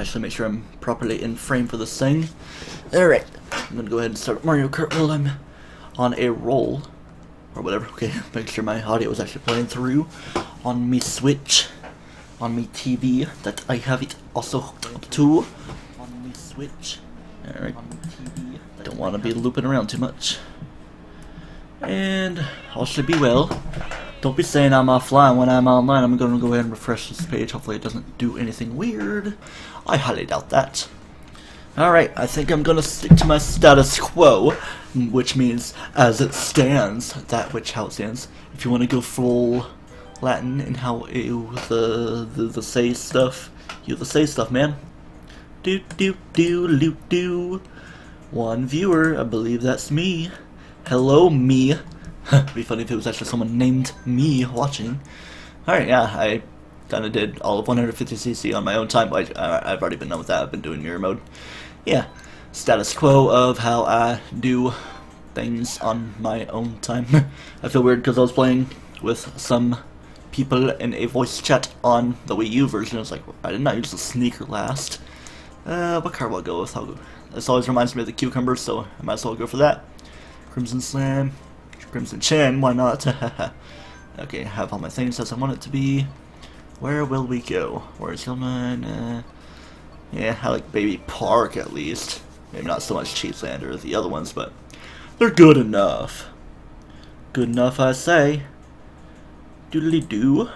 actually make sure I'm properly in frame for this thing. Alright, I'm gonna go ahead and start Mario Kart while I'm on a roll. Or whatever, okay, make sure my audio is actually playing through on me Switch, on me TV that I have it also hooked up to. On me Switch. Alright, don't want to be looping around too much. And all should be well. Don't be saying I'm offline when I'm online. I'm going to go ahead and refresh this page. Hopefully it doesn't do anything weird. I highly doubt that. Alright, I think I'm going to stick to my status quo, which means as it stands, how it stands. If you want to go full Latin and how the say stuff, you the say stuff, man. Do. One viewer, I believe that's me. Hello, me. It'd be funny if it was actually someone named me watching. Alright, yeah, I kind of did all of 150cc on my own time. I've already been done with that. I've been doing mirror mode. Yeah, status quo of how I do things on my own time. I feel weird because I was playing with some people in a voice chat on the Wii U version. I was like, I did not use the sneaker last. What car will I go with? This always reminds me of the cucumber, so I might as well go for that. Crimson Slam. Crimson Chin, why not? Okay, I have all my things as I want it to be. Where will we go? Where's Hillman? Yeah, I like Baby Park at least. Maybe not so much Cheeseland or the other ones, but they're good enough. Good enough, I say. Doodly-doo.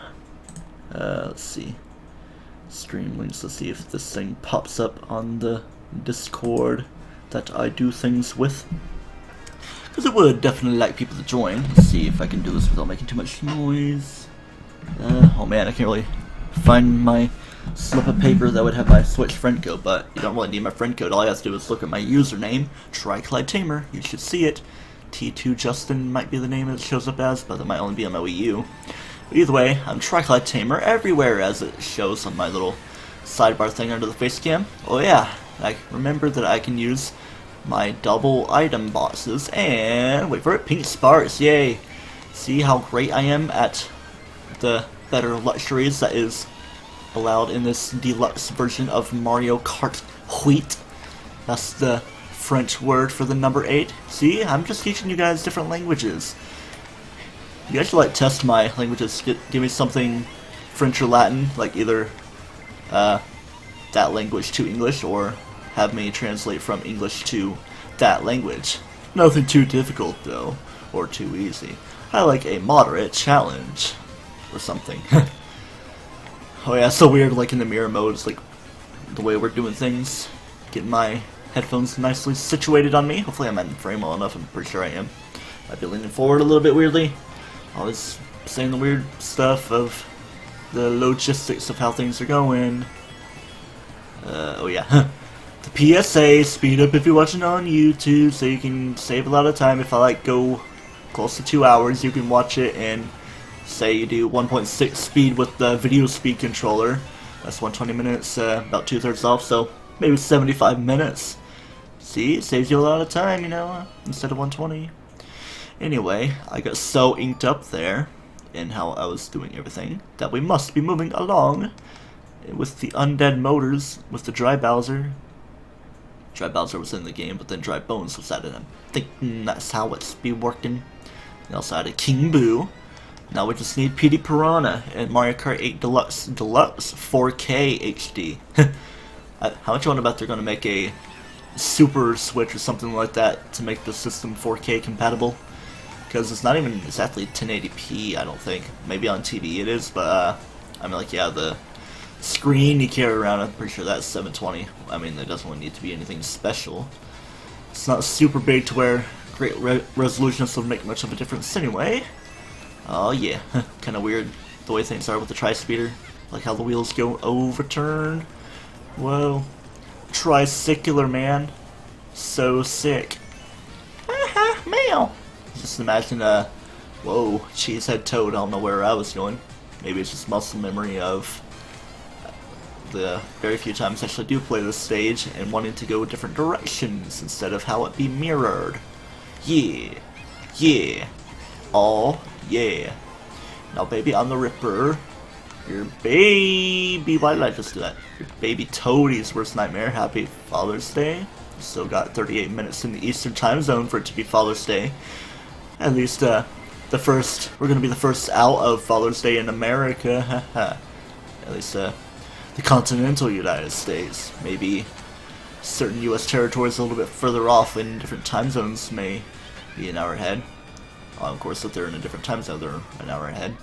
Let's see. Stream links, let's see if this thing pops up on the Discord that I do things with. Because I would definitely like people to join. Let's see if I can do this without making too much noise. Oh man, I can't really find my slip of paper that would have my Switch friend code, but you don't really need my friend code. All I have to do is look at my username, TryclydeTamer. You should see it. T2 Justin might be the name it shows up as, but it might only be on my Wii U. But either way, I'm TryclydeTamer everywhere as it shows on my little sidebar thing under the face cam. Oh yeah, I remember that I can use my double item boxes, and wait for it, pink sparks, yay! See how great I am at the better luxuries that is allowed in this deluxe version of Mario Kart Wheat. That's the French word for the number 8. See, I'm just teaching you guys different languages. You guys should like test my languages. Give me something French or Latin, like either that language to English, or have me translate from English to that language. Nothing too difficult though, or too easy. I like a moderate challenge, or something. Oh yeah, it's so weird like in the mirror mode, it's like the way we're doing things. Getting my headphones nicely situated on me. Hopefully I'm in frame well enough, I'm pretty sure I am. Might be leaning forward a little bit weirdly. Always saying the weird stuff of the logistics of how things are going. Oh yeah. The PSA, speed up if you're watching on YouTube so you can save a lot of time. If I like go close to 2 hours, you can watch it in, say you do 1.6 speed with the video speed controller. That's 120 minutes, about 2/3 off, so maybe 75 minutes. See, it saves you a lot of time, you know, instead of 120. Anyway, I got so inked up there in how I was doing everything that we must be moving along with the undead motors, with the Dry Bowser. Dry Bowser was in the game, but then Dry Bones was added. I'm thinking that's how it's be working. We also added King Boo. Now we just need PD Piranha and Mario Kart 8 Deluxe 4K HD. How much you want to bet they're going to make a Super Switch or something like that to make the system 4K compatible? Because it's not even exactly 1080p, I don't think. Maybe on TV it is, but I mean, like, yeah, the screen you carry around, I'm pretty sure that's 720. I mean, there doesn't really need to be anything special. It's not super big to where great resolution will make much of a difference anyway. Oh yeah, kind of weird the way things are with the tri-speeder. Like how the wheels go overturned. Whoa. Tricycular, man. So sick. Haha, meow. Just imagine whoa, Cheesehead Toad. I don't know where I was going. Maybe it's just muscle memory of the very few times I actually do play this stage and wanting to go different directions instead of how it be mirrored. Yeah. Yeah. Oh, yeah. Now, baby, on the Ripper. Your baby, why did I just do that? Your baby Toadie's worst nightmare. Happy Father's Day. Still got 38 minutes in the Eastern time zone for it to be Father's Day. At least, we're gonna be the first out of Father's Day in America. At least, the continental United States. Maybe certain U.S. territories a little bit further off in different time zones may be an hour ahead. Of course, if they're in a different time zone, they're an hour ahead.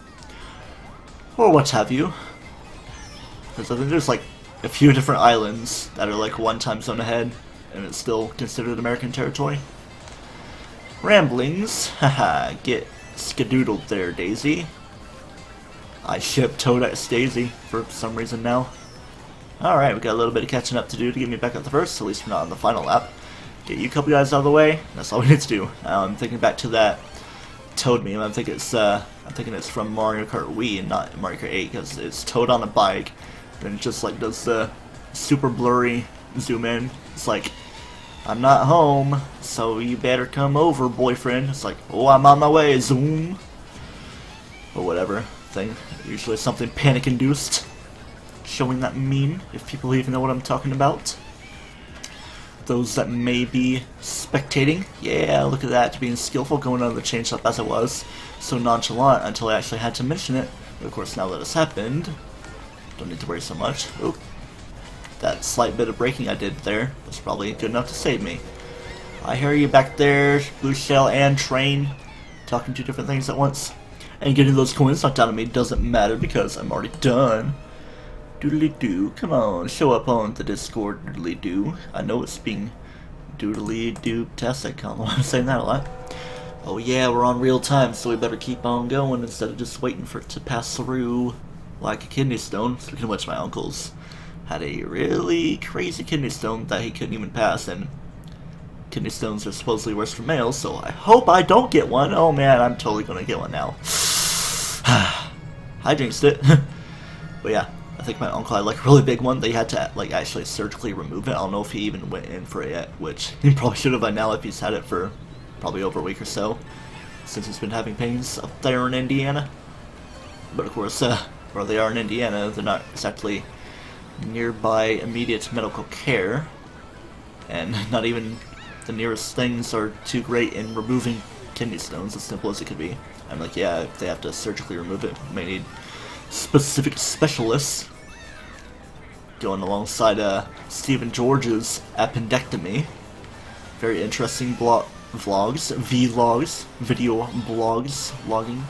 Or what have you. Because I think there's like a few different islands that are like one time zone ahead, and it's still considered American territory. Ramblings. Haha, get skadoodled there, Daisy. I ship Toadette Daisy for some reason now. Alright, we got a little bit of catching up to do to get me back up the first, at least we're not on the final lap. Get you a couple guys out of the way, that's all we need to do. I'm thinking back to that Toad meme. I'm thinking it's from Mario Kart Wii and not Mario Kart 8, because it's Toad on a bike, and it just like does the super blurry zoom in. It's like, I'm not home, so you better come over, boyfriend. It's like, oh, I'm on my way, zoom. Or whatever thing. Usually something panic-induced. Showing that meme, if people even know what I'm talking about. Those that may be spectating, yeah, look at that, being skillful going under the chainsaw as it was. So nonchalant until I actually had to mention it. But of course, now that it's happened, don't need to worry so much. Oop. That slight bit of braking I did there was probably good enough to save me. I hear you back there, Blue Shell and Train, talking two different things at once. And getting those coins knocked out of me doesn't matter because I'm already done. Doodly-doo, come on, show up on the Discord, doodly-doo. I know it's being doodly-doo-tastic, I don't know why I'm saying that a lot. Oh yeah, we're on real time, so we better keep on going instead of just waiting for it to pass through like a kidney stone. Speaking of which, my uncle's had a really crazy kidney stone that he couldn't even pass, and kidney stones are supposedly worse for males, so I hope I don't get one. Oh man, I'm totally gonna get one now. I jinxed it. But yeah. I think my uncle had like a really big one. They had to like actually surgically remove it. I don't know if he even went in for it yet, which he probably should have by now if he's had it for probably over a week or so, since he's been having pains up there in Indiana. But of course, where they are in Indiana, they're not exactly nearby immediate medical care, and not even the nearest things are too great in removing kidney stones, as simple as it could be. I'm like, yeah, if they have to surgically remove it, may need specific specialists. Going alongside Stephen George's appendectomy. Very interesting vlogs, vlogs, video blogs, vlogging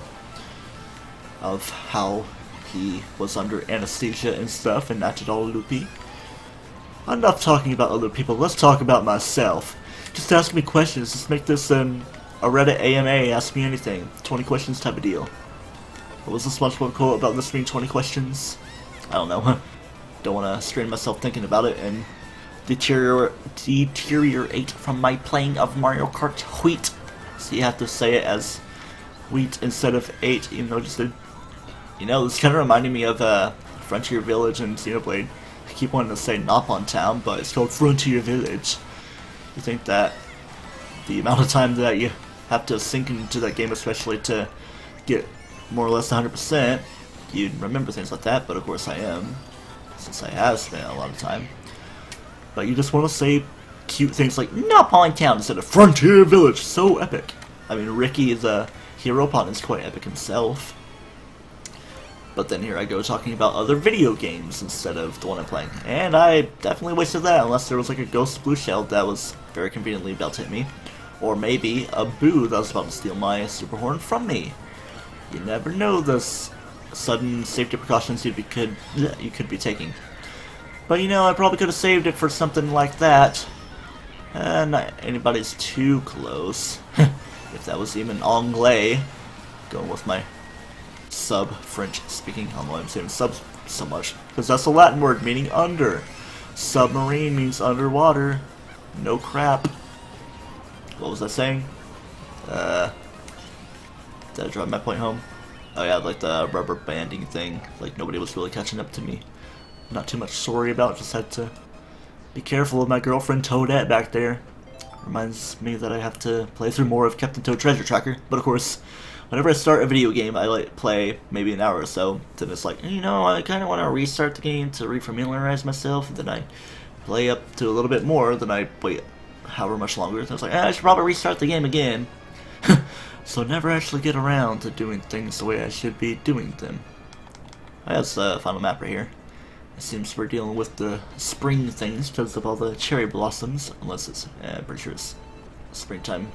of how he was under anesthesia and stuff and acted all loopy. Enough talking about other people, let's talk about myself. Just ask me questions, let's make this a Reddit AMA, ask me anything, 20 questions type of deal. What was the SpongeBob quote about this being 20 questions? I don't know. Don't want to strain myself thinking about it and deteriorate from my playing of Mario Kart wheat. So you have to say it as wheat instead of 8, even though it just did. You know, this kind of reminded me of Frontier Village and Xenoblade. I keep wanting to say Nopon Town, but it's called Frontier Village. You think that the amount of time that you have to sink into that game, especially to get more or less 100%, you'd remember things like that, but of course I am, since I have spent a lot of time. But you just want to say cute things like Nopon Town instead of Frontier Village, so epic. I mean, Ricky the hero pod is quite epic himself. But then here I go talking about other video games instead of the one I'm playing. And I definitely wasted that, unless there was like a ghost blue shell that was very conveniently about to hit me. Or maybe a boo that was about to steal my super horn from me. You never know the sudden safety precautions you could be taking. But you know, I probably could have saved it for something like that. Not anybody's too close. If that was even anglais. Going with my sub-French speaking. I don't know why I'm saying sub so much. Because that's a Latin word meaning under. Submarine means underwater. No crap. What was I saying? Did I drive my point home? Oh yeah, like the rubber banding thing. Like nobody was really catching up to me. Not too much sorry about, just had to be careful of my girlfriend Toadette back there. Reminds me that I have to play through more of Captain Toad Treasure Tracker. But of course, whenever I start a video game, I like play maybe an hour or so. Then it's like, you know, I kind of want to restart the game to refamiliarize myself. And then I play up to a little bit more. Then I wait however much longer. Then I was like, I should probably restart the game again. So never actually get around to doing things the way I should be doing them. That's the final map right here. It seems we're dealing with the spring things because of all the cherry blossoms. Unless it's, I'm pretty sure it's springtime.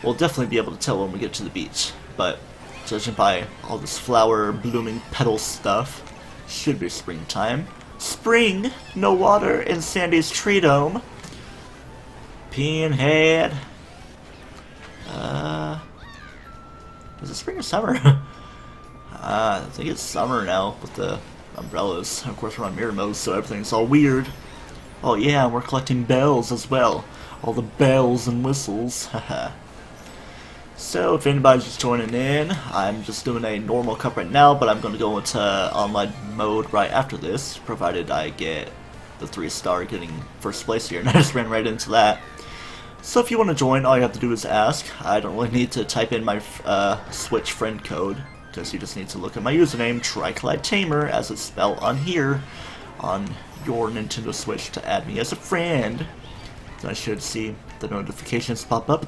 We'll definitely be able to tell when we get to the beach, but judging by all this flower blooming petal stuff, should be springtime. Spring! No water in Sandy's tree dome. Pinhead. Is it spring or summer? I think it's summer now with the umbrellas. Of course we're on mirror mode, so everything's all weird. Oh yeah, we're collecting bells as well. All the bells and whistles. Haha. So if anybody's just joining in, I'm just doing a normal cup right now, but I'm going to go into online mode right after this, provided I get the 3-star getting first place here, and I just ran right into that. So if you want to join, all you have to do is ask. I don't really need to type in my Switch friend code, because you just need to look at my username, TryclydeTamer, as it's spelled on here, on your Nintendo Switch to add me as a friend. Then I should see the notifications pop up.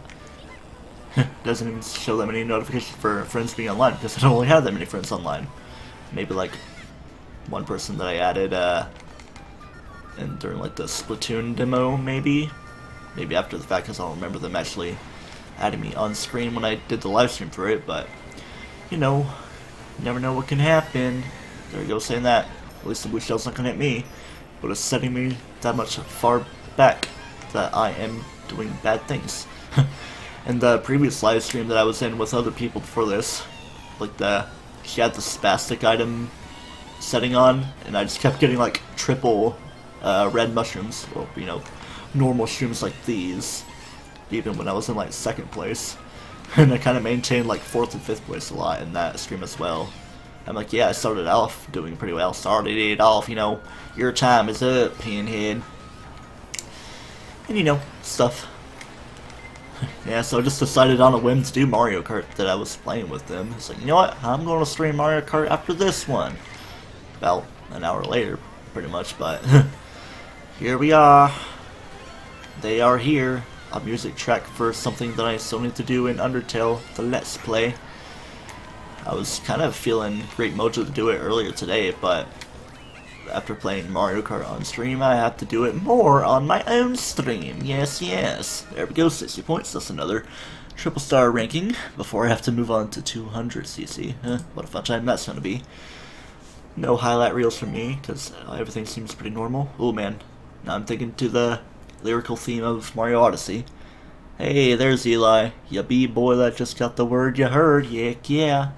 Doesn't even show that many notifications for friends being online, because I don't really have that many friends online. Maybe like one person that I added and during like the Splatoon demo, maybe after the fact, because I don't remember them actually adding me on screen when I did the live stream for it. But you know, you never know what can happen. There you go, saying that. At least the blue shell's not gonna hit me, but it's setting me that much far back that I am doing bad things. In the previous live stream that I was in with other people before this, like she had the spastic item setting on, and I just kept getting like triple red mushrooms, or you know, normal shrooms like these, even when I was in like 2nd place. And I kind of maintained like 4th and 5th place a lot in that stream as well. I'm like, yeah, I started off doing pretty well. Started it off, you know, your time is up, Pinhead. And you know, stuff. Yeah, so I just decided on a whim to do Mario Kart that I was playing with them. It's like, you know what, I'm going to stream Mario Kart after this one. About an hour later, pretty much, but here we are. They are here. A music track for something that I still need to do in Undertale, the Let's Play. I was kind of feeling great mojo to do it earlier today, but after playing Mario Kart on stream, I have to do it more on my own stream. Yes, yes. There we go, 60 points. That's another triple star ranking before I have to move on to 200cc. What a fun time that's going to be. No highlight reels for me, because everything seems pretty normal. Oh man, now I'm thinking to the lyrical theme of Mario Odyssey. Hey, there's Eli, ya b-boy that just got the word you heard. Yeah.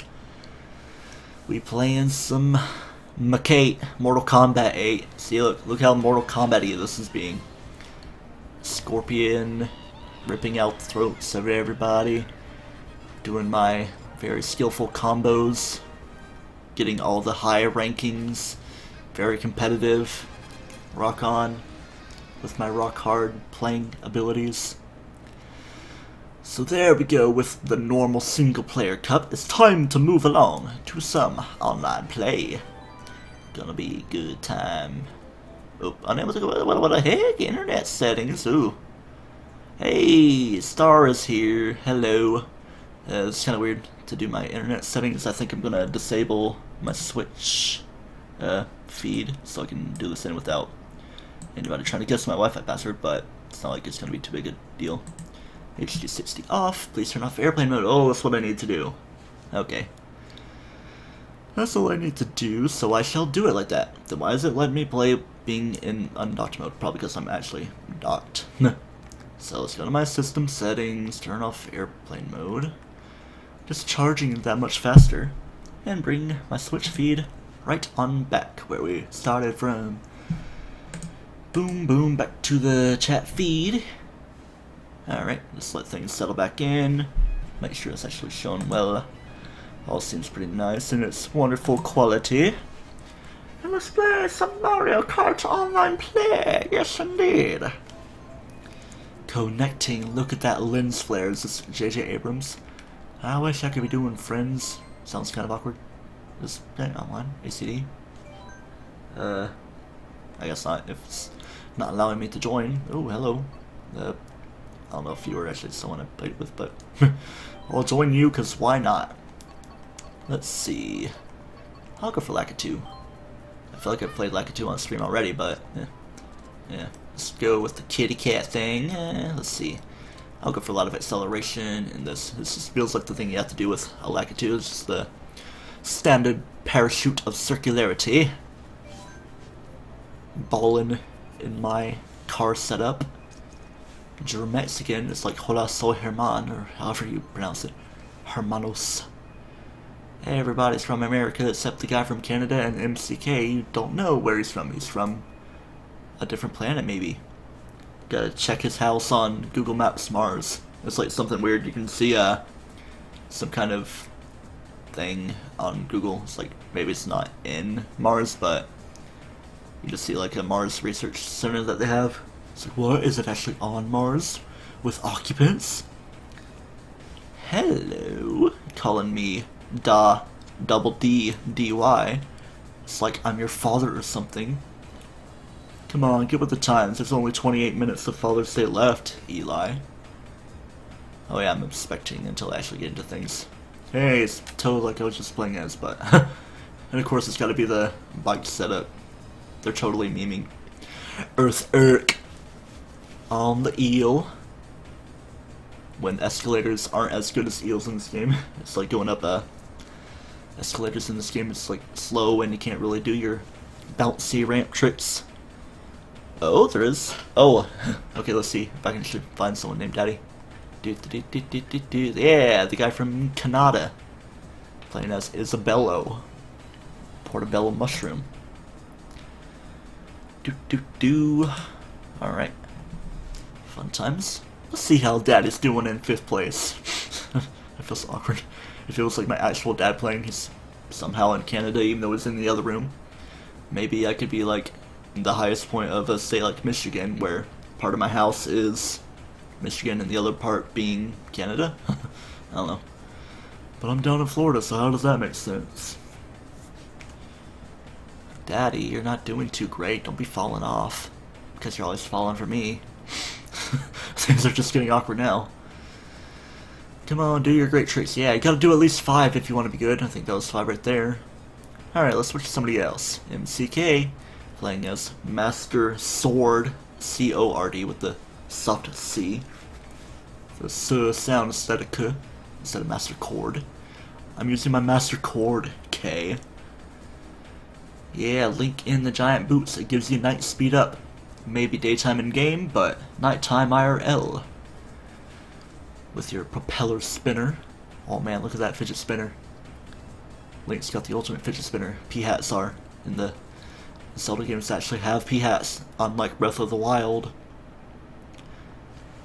We playing some Macate, Mortal Kombat 8. See, look how Mortal Kombat-y this is being. Scorpion, ripping out the throats of everybody, doing my very skillful combos, getting all the high rankings, very competitive, rock on, with my rock hard playing abilities. So there we go with the normal single player cup. It's time to move along to some online play. Gonna be a good time. Oh, unable to go. What the heck? Internet settings. Ooh. Hey, Star is here. Hello. It's kind of weird to do my internet settings. I think I'm gonna disable my Switch feed so I can do this in without anybody trying to guess my Wi-Fi password, but it's not like it's gonna be too big a deal. HD 60 off. Please turn off airplane mode. Oh, that's what I need to do. Okay. That's all I need to do, so I shall do it like that. Then why does it let me play being in undocked mode? Probably because I'm actually docked. So let's go to my system settings, turn off airplane mode. Just charging that much faster. And bring my Switch feed right on back where we started from. Boom, boom, back to the chat feed. Alright, let's let things settle back in. Make sure it's actually shown well. All seems pretty nice in its wonderful quality. And let's play some Mario Kart online play. Yes, indeed. Connecting. Look at that lens flare. Is this J.J. Abrams? I wish I could be doing friends. Sounds kind of awkward. Just online, ACD. I guess not, if it's not allowing me to join. Oh, hello. I don't know if you were actually someone I played with, but I'll join you, because why not? Let's see. I'll go for Lakitu. I feel like I've played Lakitu on stream already, but yeah. Let's go with the kitty cat thing. Let's see. I'll go for a lot of acceleration in this. This just feels like the thing you have to do with a Lakitu. It's just the standard parachute of circularity. Ballin' in my car setup. You're Mexican, it's like hola soy Herman, or however you pronounce it. Hermanos. Everybody's from America except the guy from Canada, and MCK, you don't know where he's from. He's from a different planet, maybe. Gotta check his house on Google Maps Mars. It's like something weird. You can see some kind of thing on Google. It's like, maybe it's not in Mars, but you just see like a Mars research center that they have. It's like, what? Is it actually on Mars? With occupants? Hello? Calling me double D, D-Y. It's like I'm your father or something. Come on, get with the times. There's only 28 minutes of Father's Day left, Eli. Oh yeah, I'm expecting until I actually get into things. Hey, it's totally like I was just playing as, but... and of course it's gotta be the bike setup. They're totally memeing. Earth Irk on the eel. When escalators aren't as good as eels in this game. It's like going up escalators in this game. It's like slow and you can't really do your bouncy ramp tricks. Oh, there is. Oh, okay, let's see if I can actually find someone named Daddy. Yeah, the guy from Canada. Playing as Isabello. Portobello Mushroom. Alright. Fun times. Let's see how Daddy's doing in 5th place. I feel so awkward. It feels like my actual dad playing. He's somehow in Canada, even though he's in the other room. Maybe I could be like the highest point of a state like Michigan, where part of my house is Michigan and the other part being Canada. I don't know. But I'm down in Florida, so how does that make sense? Daddy, you're not doing too great. Don't be falling off. Because you're always falling for me. Things are just getting awkward now. Come on, do your great tricks. Yeah, you gotta do at least 5 if you want to be good. I think that was 5 right there. Alright, let's switch to somebody else. MCK, playing as Master Sword, C-O-R-D, with the soft C. The sound instead of K, instead of Master Chord. I'm using my Master Chord, K. Yeah, Link in the giant boots. It gives you night speed up. Maybe daytime in game, but nighttime IRL. With your propeller spinner. Oh man, look at that fidget spinner. Link's got the ultimate fidget spinner. P-hats are in the Zelda games that actually have P-hats, unlike Breath of the Wild.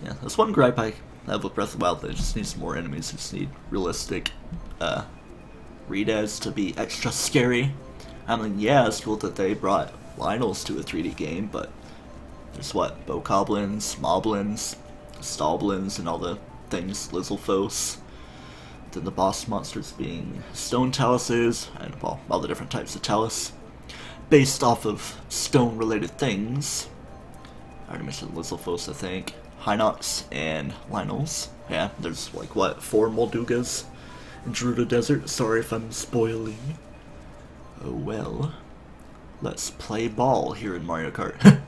Yeah, that's one gripe I have with Breath of the Wild. That it just needs more enemies. It just need realistic readouts to be extra scary. I mean, yeah, it's cool that they brought Lionels to a 3D game, but there's what? Bokoblins, Moblins, Stalblins, and all the things, Lizalfos. Then the boss monsters being stone taluses, and well, all the different types of talus. Based off of stone-related things. I already mentioned Lizalfos, I think. Hinox and Lionels. Yeah, there's like, what, 4 Moldugas in Gerudo Desert? Sorry if I'm spoiling. Oh well. Let's play ball here in Mario Kart.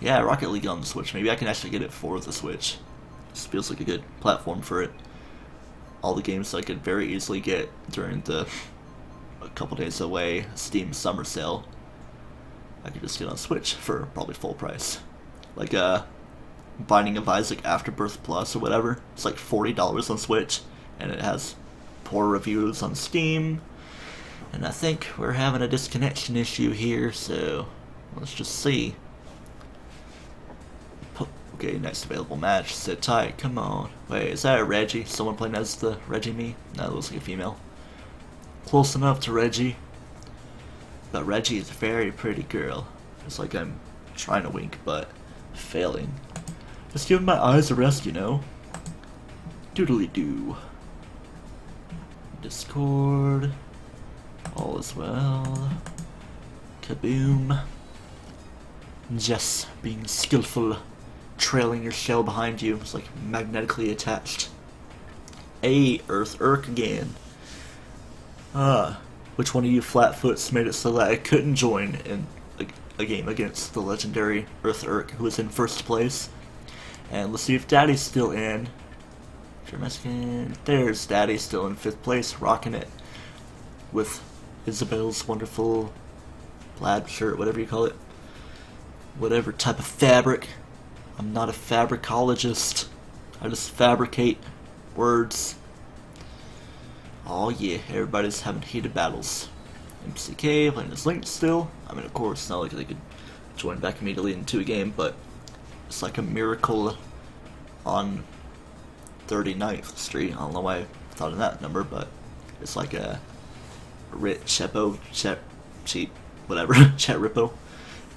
Yeah, Rocket League on the Switch. Maybe I can actually get it for the Switch. This feels like a good platform for it. All the games I could very easily get during the a couple days away Steam summer sale, I could just get on Switch for probably full price. Like Binding of Isaac Afterbirth Plus or whatever. It's like $40 on Switch, and it has poor reviews on Steam. And I think we're having a disconnection issue here, so let's just see. Okay, next available match. Sit tight, come on. Wait, is that a Reggie? Someone playing as the Reggie me? No, it looks like a female. Close enough to Reggie. But Reggie is a very pretty girl. It's like I'm trying to wink, but failing. Just giving my eyes a rest, you know. Doodly doo. Discord. All is well. Kaboom. Jess being skillful, trailing your shell behind you. It's like magnetically attached. Earth Irk again. Which one of you flatfoots made it so that I couldn't join in a game against the legendary Earth Irk, who was in first place? And let's see if Daddy's still in. If you're Mexican, there's Daddy still in 5th place, rocking it with Isabel's wonderful plaid shirt, whatever you call it. Whatever type of fabric. I'm not a fabricologist. I just fabricate words. Oh yeah, everybody's having heated battles. MCK playing his Link still. I mean, of course, it's not like they could join back immediately into a game, but it's like a miracle on 39th Street. I don't know why I thought of that number, but it's like a cheat, whatever, chat repo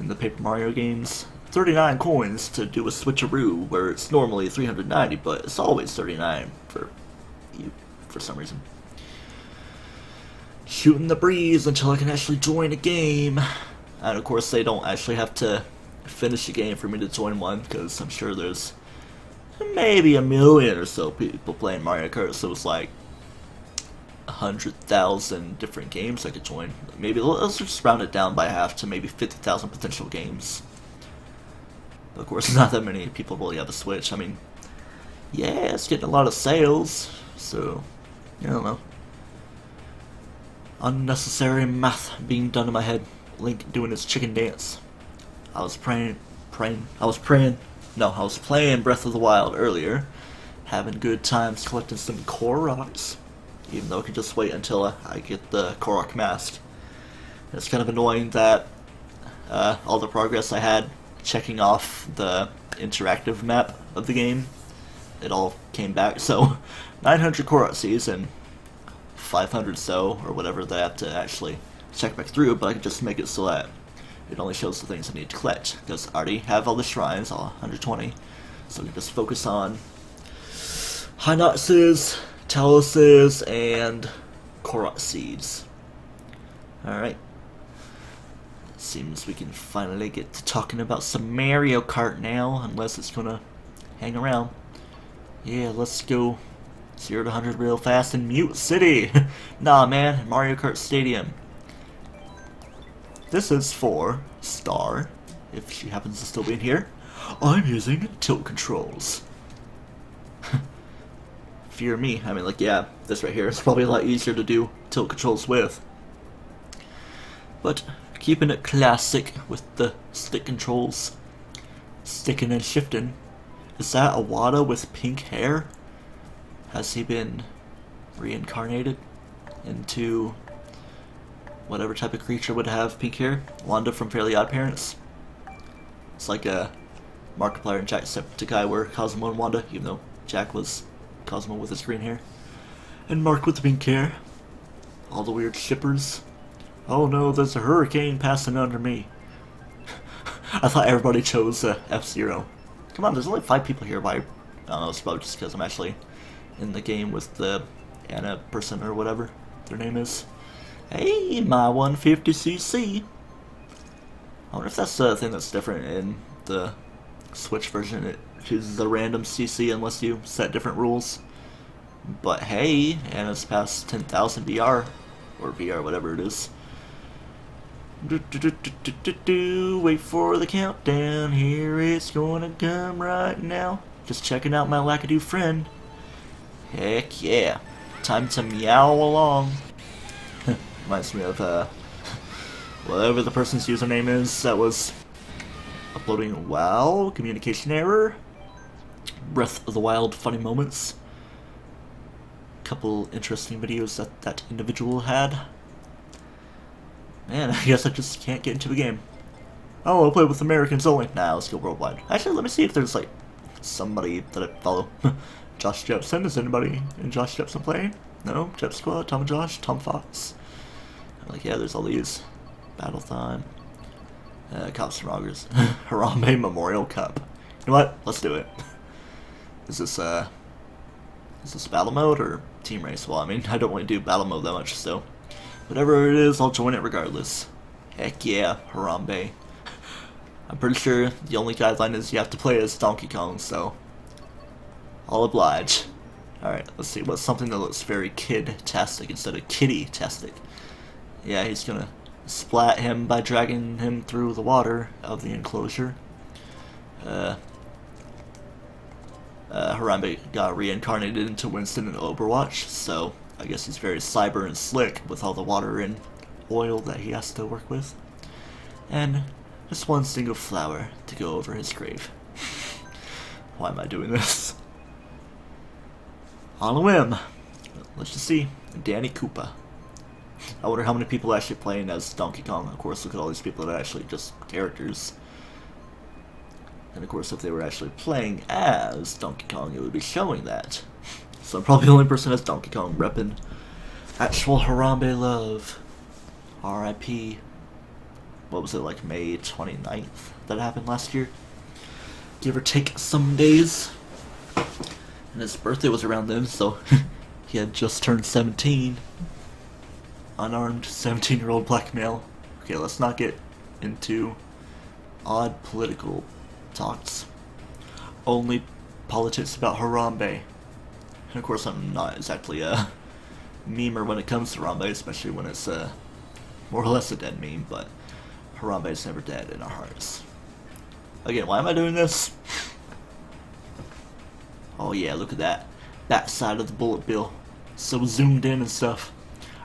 in the Paper Mario games. 39 coins to do a switcheroo where it's normally 390, but it's always 39 for you for some reason. Shooting the breeze until I can actually join a game. And of course they don't actually have to finish a game for me to join one, because I'm sure there's maybe a million or so people playing Mario Kart, so it's like 100,000 different games I could join. Maybe let's just round it down by half to maybe 50,000 potential games. But of course, not that many people really have a Switch. I mean, yeah, it's getting a lot of sales, so I don't know. Unnecessary math being done in my head. Link doing his chicken dance. I was playing Breath of the Wild earlier, having good times collecting some Koroks, even though I could just wait until I get the Korok mask. It's kind of annoying that all the progress I had checking off the interactive map of the game, it all came back. So 900 Korok seeds and 500 so, or whatever they have to actually check back through, but I can just make it so that it only shows the things I need to collect, because I already have all the shrines, all 120, so we can just focus on Hinoxes, Taluses, and Korok seeds. Alright. Seems we can finally get to talking about some Mario Kart now, unless it's gonna hang around. Yeah, let's go 0 to 100 real fast in Mute City. Nah, man, Mario Kart Stadium. This is for Star, if she happens to still be in here. I'm using tilt controls. Fear me. I mean, like, yeah, this right here is probably a lot easier to do tilt controls with. But keeping it classic with the stick controls. Sticking and shifting. Is that Awada with pink hair? Has he been reincarnated into whatever type of creature would have pink hair? Wanda from Fairly Odd Parents. It's like a Markiplier and Jacksepticeye were Cosmo and Wanda, even though Jack was Cosmo with his green hair. And Mark with the pink hair. All the weird shippers. Oh no, there's a hurricane passing under me. I thought everybody chose F-Zero. Come on, there's only 5 people here. Why? I don't know, it's probably just because I'm actually in the game with the Anna person or whatever their name is. Hey, my 150cc. I wonder if that's the thing that's different in the Switch version. It chooses a random CC unless you set different rules. But hey, Anna's past 10,000 BR, or VR, whatever it is. Wait for the countdown, here it's gonna come right now. Just checking out my Lackadoo friend. Heck yeah. Time to meow along. Reminds me of whatever the person's username is that was uploading WoW, communication error, Breath of the Wild funny moments. Couple interesting videos that that individual had. Man, I guess I just can't get into a game. Oh, I'll play with Americans only. Nah, let's go worldwide. Actually, let me see if there's like somebody that I follow. Josh Jepson, is anybody in Josh Jepson playing? No? Jep Squad, Tom and Josh, Tom Fox. I'm like, yeah, there's all these. Battle Time. Cops and Roggers. Harambe Memorial Cup. You know what? Let's do it. Is this battle mode or team race. Well, I mean, I don't really do battle mode that much, so whatever it is, I'll join it regardless. Heck yeah, Harambe. I'm pretty sure the only guideline is you have to play as Donkey Kong, so I'll oblige. Alright, let's see, what's something that looks very kid-tastic instead of kitty-tastic? Yeah, he's gonna splat him by dragging him through the water of the enclosure. Harambe got reincarnated into Winston in Overwatch, so I guess he's very cyber and slick with all the water and oil that he has to work with. And just one single flower to go over his grave. Why am I doing this? On a whim. Let's just see. Danny Koopa. I wonder how many people are actually playing as Donkey Kong. Of course, look at all these people that are actually just characters. And of course, if they were actually playing as Donkey Kong, it would be showing that. So I'm probably the only person that's Donkey Kong repping actual Harambe love. R.I.P. What was it, like May 29th that happened last year? Give or take some days. And his birthday was around then, so he had just turned 17. Unarmed 17-year-old black male. Okay, let's not get into odd political talks. Only politics about Harambe. And of course, I'm not exactly a memer when it comes to Harambe, especially when it's more or less a dead meme, but Harambe is never dead in our hearts. Again, why am I doing this? Oh yeah, look at that. Backside of the bullet bill. So zoomed in and stuff.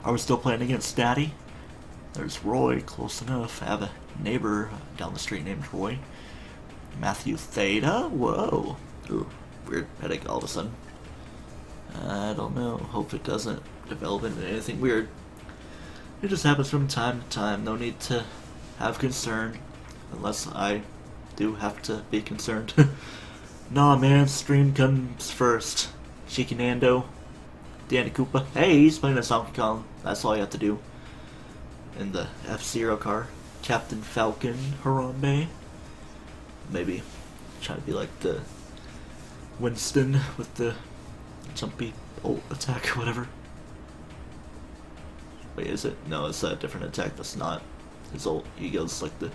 Are we still playing against Daddy? There's Roy, close enough. I have a neighbor down the street named Roy. Matthew Theta? Whoa. Ooh, weird headache all of a sudden. I don't know. Hope it doesn't develop into anything weird. It just happens from time to time. No need to have concern. Unless I do have to be concerned. Nah, man. Stream comes first. Cheeky Nando. Danny Koopa. Hey, he's playing as Donkey Kong. That's all you have to do. In the F-Zero car. Captain Falcon Harambe. Maybe try to be like the Winston with the jumpy ult attack or whatever. Wait, is it? No, it's a different attack. That's not his ult. He goes like the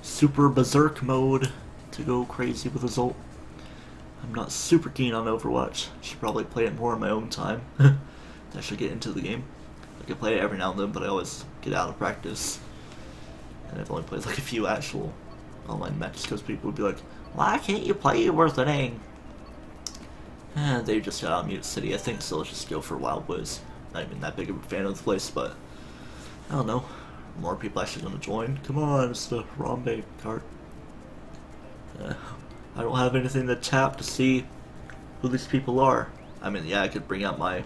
super berserk mode to go crazy with his ult. I'm not super keen on Overwatch. Should probably play it more in my own time to actually get into the game. I can play it every now and then, but I always get out of practice. And I've only played like a few actual online matches because people would be like, why can't you play Worth a Dang? They just got out of Mute City, I think, so let's just go for Wild Wiz. Not even that big of a fan of the place, but I don't know. More people actually gonna join. Come on, it's the Harambe cart. I don't have anything to tap to see who these people are. I mean, yeah, I could bring out my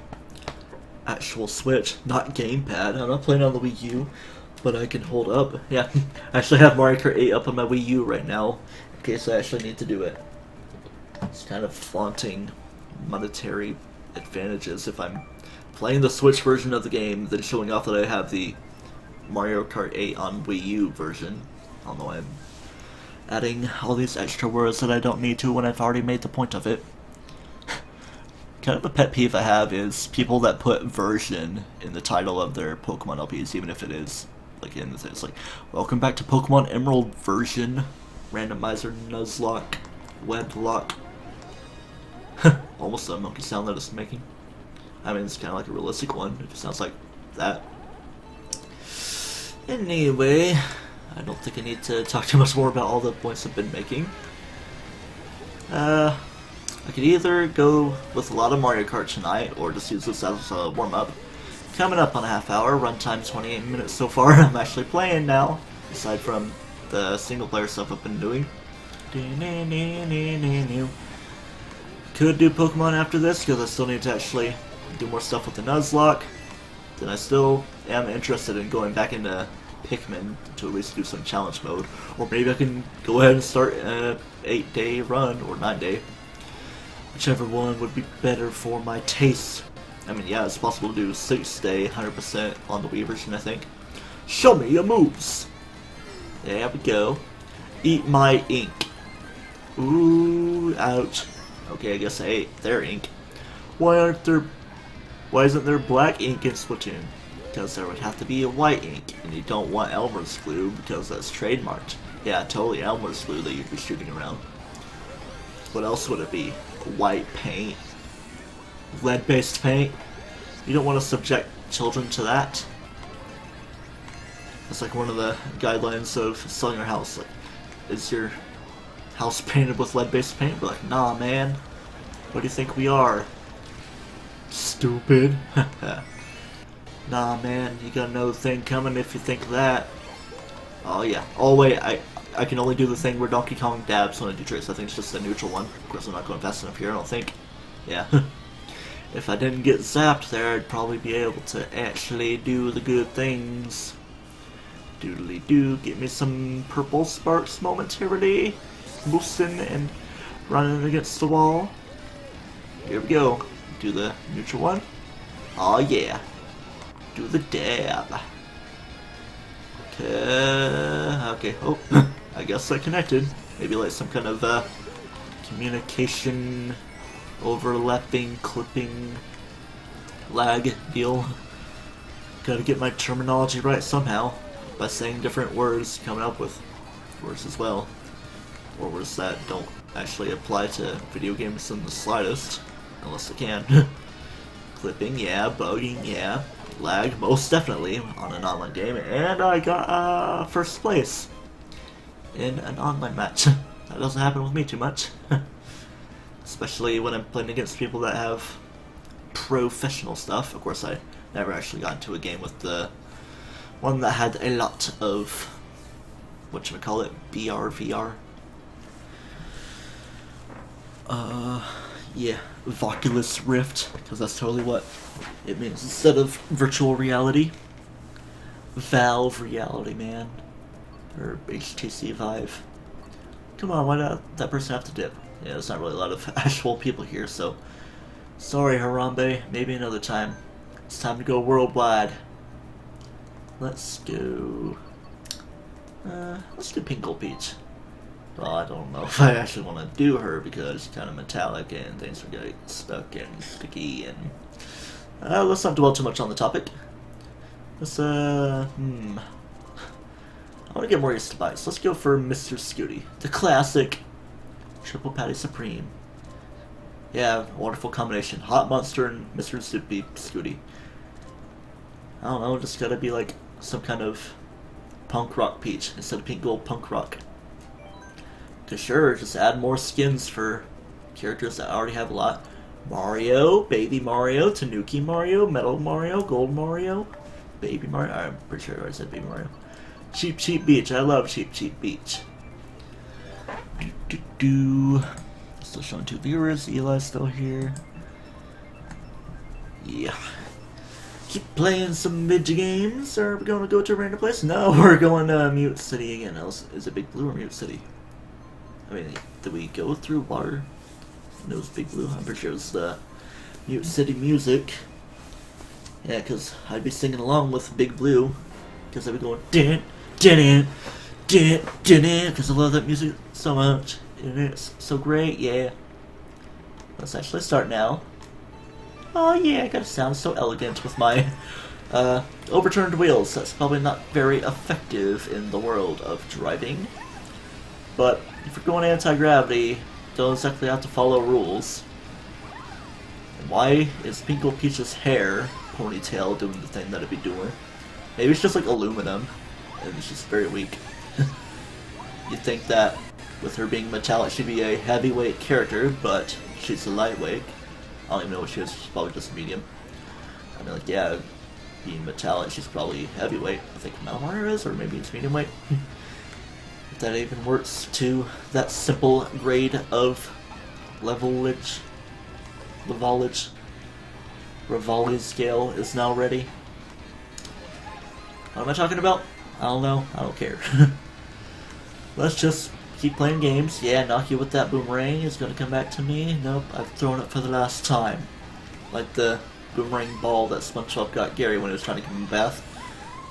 actual Switch, not gamepad. I'm not playing on the Wii U, but I can hold up. Yeah, I actually have Mario Kart 8 up on my Wii U right now, in case I actually need to do it. It's kind of flaunting monetary advantages if I'm playing the Switch version of the game, then showing off that I have the Mario Kart 8 on Wii U version. I don't know why I'm adding all these extra words that I don't need to when I've already made the point of it. Kind of a pet peeve I have is people that put version in the title of their Pokemon LPs, even if it is like in the, it's like, welcome back to Pokemon Emerald version, randomizer Nuzlocke, Wedlock. Almost a monkey sound that it's making. I mean, it's kind of like a realistic one. It sounds like that. Anyway, I don't think I need to talk too much more about all the points I've been making. I could either go with a lot of Mario Kart tonight, or just use this as a warm-up. Coming up on a half hour, runtime 28 minutes so far. I'm actually playing now, aside from the single-player stuff I've been doing. Could do Pokemon after this, because I still need to actually do more stuff with the Nuzlocke. Then I still am interested in going back into Pikmin to at least do some challenge mode. Or maybe I can go ahead and start an 8-day run, or 9-day. Whichever one would be better for my taste. I mean, yeah, it's possible to do 6-day, 100% on the Wii version, I think. Show me your moves! There we go. Eat my ink. Ooh, ouch. Okay, I guess I ate their ink. Why aren't there Why isn't there black ink in Splatoon? Because there would have to be a white ink, and you don't want Elmer's glue because that's trademarked. Yeah, totally Elmer's glue that you'd be shooting around. What else would it be? White paint? Lead-based paint? You don't want to subject children to that. That's like one of the guidelines of selling your house. Like, is your house painted with lead-based paint? We're like, nah, man. What do you think we are? Stupid. Nah, man. You got another thing coming if you think that. Oh yeah. Oh wait, I can only do the thing where Donkey Kong dabs when I do tricks. I think it's just the neutral one. Of course, I'm not going fast enough here. I don't think. Yeah. If I didn't get zapped there, I'd probably be able to actually do the good things. Doodly doo, get me some purple sparks momentarily. Boosting and running against the wall. Here we go. Do the neutral one. Oh yeah. Do the dab. Okay. Oh, I guess I connected. Maybe like some kind of communication overlapping, clipping, lag deal. Gotta get my terminology right somehow by saying different words, coming up with words as well. Or words that don't actually apply to video games in the slightest, unless they can. Clipping, yeah. Bugging, yeah. Lag, most definitely, on an online game. And I got first place in an online match. That doesn't happen with me too much. Especially when I'm playing against people that have professional stuff. Of course, I never actually got into a game with the one that had a lot of, whatchamacallit, BR, VR. Yeah, Oculus Rift, because that's totally what it means. Instead of virtual reality, Valve reality, man. Or HTC Vive. Come on, why not that person have to dip? Yeah, there's not really a lot of actual people here, so sorry, Harambe. Maybe another time. It's time to go worldwide. Let's go. Let's do Pink Gold Peach. Well, I don't know if I actually want to do her because she's kind of metallic and things are getting stuck and sticky and. Let's not dwell too much on the topic. Let's I want to get more used to bites. Let's go for Mr. Scooty, the classic Triple Patty Supreme. Yeah, wonderful combination. Hot Monster and Mr. Scooty. I don't know, just gotta be like some kind of punk rock peach instead of pink gold punk rock. Cause sure, just add more skins for characters that already have a lot. Mario, Baby Mario, Tanuki Mario, Metal Mario, Gold Mario, Baby Mario. I'm pretty sure I already said Baby Mario. Cheap Cheap Beach. I love Cheap Cheap Beach. Still showing 2 viewers. Eli's still here. Yeah. Keep playing some midget games. Are we going to go to a random place? No, we're going to Mute City again. Is it Big Blue or Mute City? I mean, did we go through water? No, it was Big Blue. I'm pretty sure it was the Mute City music. Yeah, because I'd be singing along with Big Blue. Because I'd be going, din, din, din, din, because I love that music so much. And it's so great, yeah. Let's actually start now. Oh yeah, I gotta sound so elegant with my overturned wheels. That's probably not very effective in the world of driving. But if you're going anti-gravity, don't exactly have to follow rules. And why is Pink Gold Peach's hair ponytail doing the thing that it'd be doing? Maybe it's just like aluminum, and it's just very weak. You'd think that with her being metallic, she'd be a heavyweight character, but she's a lightweight. I don't even know what she is. She's probably just medium. I mean, like, yeah, being metallic, she's probably heavyweight. I think Malmar is, or maybe it's medium weight. If that even works to that simple grade of levelage. Rivali scale is now ready. What am I talking about? I don't know. I don't care. Let's just keep playing games. Yeah, knock you with that boomerang is going to come back to me. Nope, I've thrown it for the last time. Like the boomerang ball that SpongeBob got Gary when he was trying to give him a bath.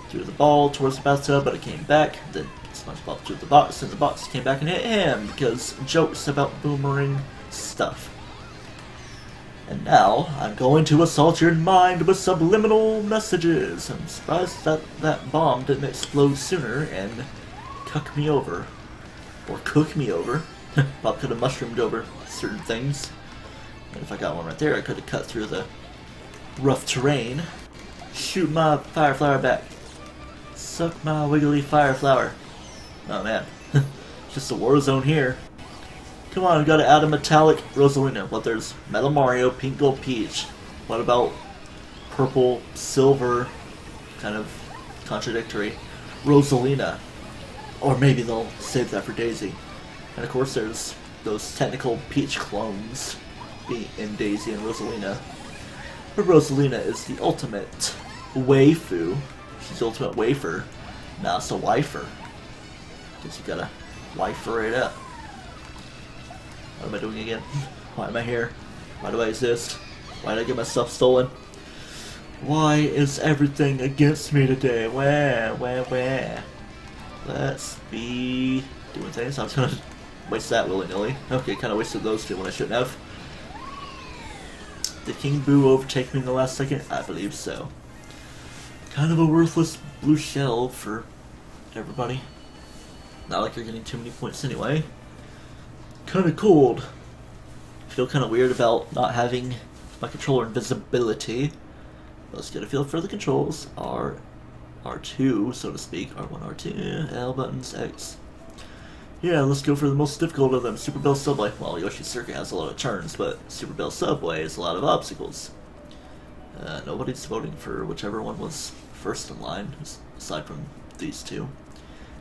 Threw the ball towards the bathtub, but it came back. Then SpongeBob threw the box, and the box came back and hit him because jokes about boomerang stuff. And now, I'm going to assault your mind with subliminal messages. I'm surprised that that bomb didn't explode sooner and cuck me over. Or cook me over. Bob could have mushroomed over certain things. And if I got one right there, I could have cut through the rough terrain. Shoot my fire flower back. Suck my wiggly fire flower. Oh man. Just a war zone here. Come on, we gotta add a metallic Rosalina. What, there's Metal Mario, Pink Gold Peach. What about purple, silver, kind of contradictory, Rosalina? Or maybe they'll save that for Daisy. And of course there's those technical Peach clones in Daisy and Rosalina. But Rosalina is the ultimate waifu. She's the ultimate wafer. Now it's a wifer. Guess you gotta wifer it up. What am I doing again? Why am I here? Why do I exist? Why did I get my stuff stolen? Why is everything against me today? Where? Let's be doing things. I was gonna waste that willy-nilly. Okay, kinda wasted those two when I shouldn't have. Did King Boo overtake me in the last second? I believe so. Kind of a worthless blue shell for everybody. Not like you're getting too many points anyway. Kinda cold. Feel kinda weird about not having my controller invisibility. Let's get a feel for the controls. R2, so to speak. R1, R2, L buttons, X. Yeah, let's go for the most difficult of them. Super Bell Subway. Well, Yoshi's Circuit has a lot of turns, but Super Bell Subway has a lot of obstacles. Nobody's voting for whichever one was first in line, aside from these two.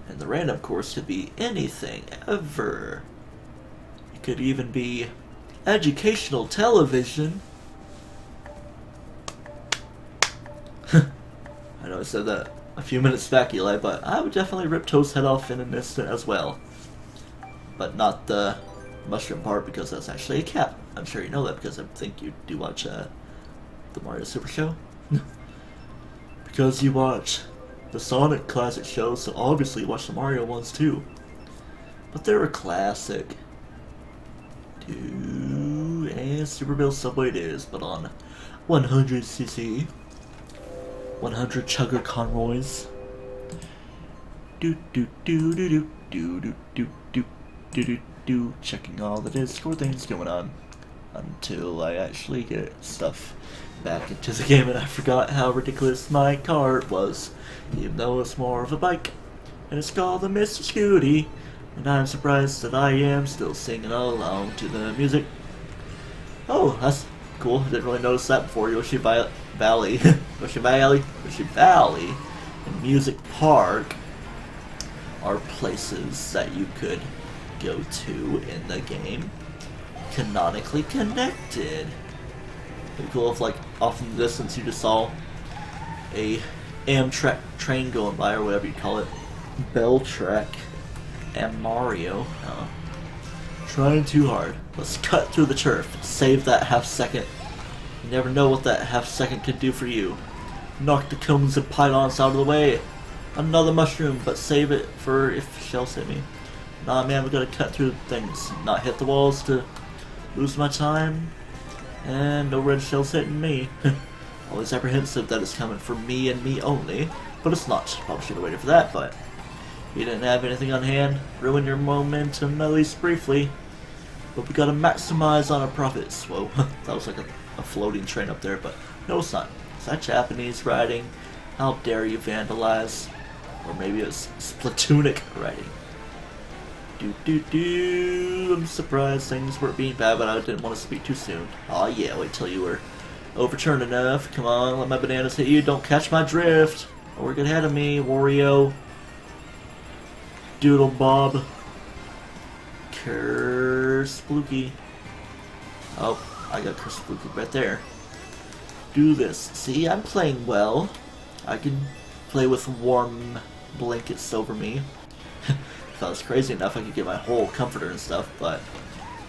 And the random course could be anything, ever. It could even be educational television. I know I said that a few minutes back, Eli, but I would definitely rip Toad's head off in an instant as well. But not the mushroom part, because that's actually a cap. I'm sure you know that because I think you do watch the Mario Super Show. Because you watch the Sonic Classic shows, so obviously you watch the Mario ones too. But they're a classic. And Super Bell Subway it is, but on 100cc. 100 Chugger Conroys. Checking all the Discord things going on until I actually get stuff back into the game, and I forgot how ridiculous my cart was, even though it's more of a bike, and it's called the Mr. Scooty, and I'm surprised that I am still singing along to the music. Oh, that's cool. I didn't really notice that before. Yoshi Valley, Yoshi Valley, and Music Park are places that you could go to in the game, canonically connected. It'd be cool if, like, off in the distance you just saw a Amtrak train going by, or whatever you call it. Bell Trek and Mario. Trying too hard. Let's cut through the turf. Save that half second. You never know what that half second could do for you. Knock the cones and pylons out of the way. Another mushroom, but save it for if shells hit me. Nah, man, we gotta cut through things. Not hit the walls to lose my time. And no red shells hitting me. Always apprehensive that it's coming for me and me only. But it's not. Probably should have waited for that, but you didn't have anything on hand. Ruin your momentum at least briefly. But we gotta maximize on our profits. Whoa, that was like a floating train up there, but no, it's not. Is that Japanese writing? How dare you vandalize? Or maybe it's Splatoonic writing. I'm surprised things weren't being bad, but I didn't want to speak too soon. Aw, yeah, wait till you were overturned enough. Come on, let my bananas hit you. Don't catch my drift. Or get ahead of me, Wario. Doodle Bob. Kerspooky. Oh, I got Kerspooky right there. Do this. See, I'm playing well. I can play with warm blankets over me. If I was crazy enough, I could get my whole comforter and stuff, but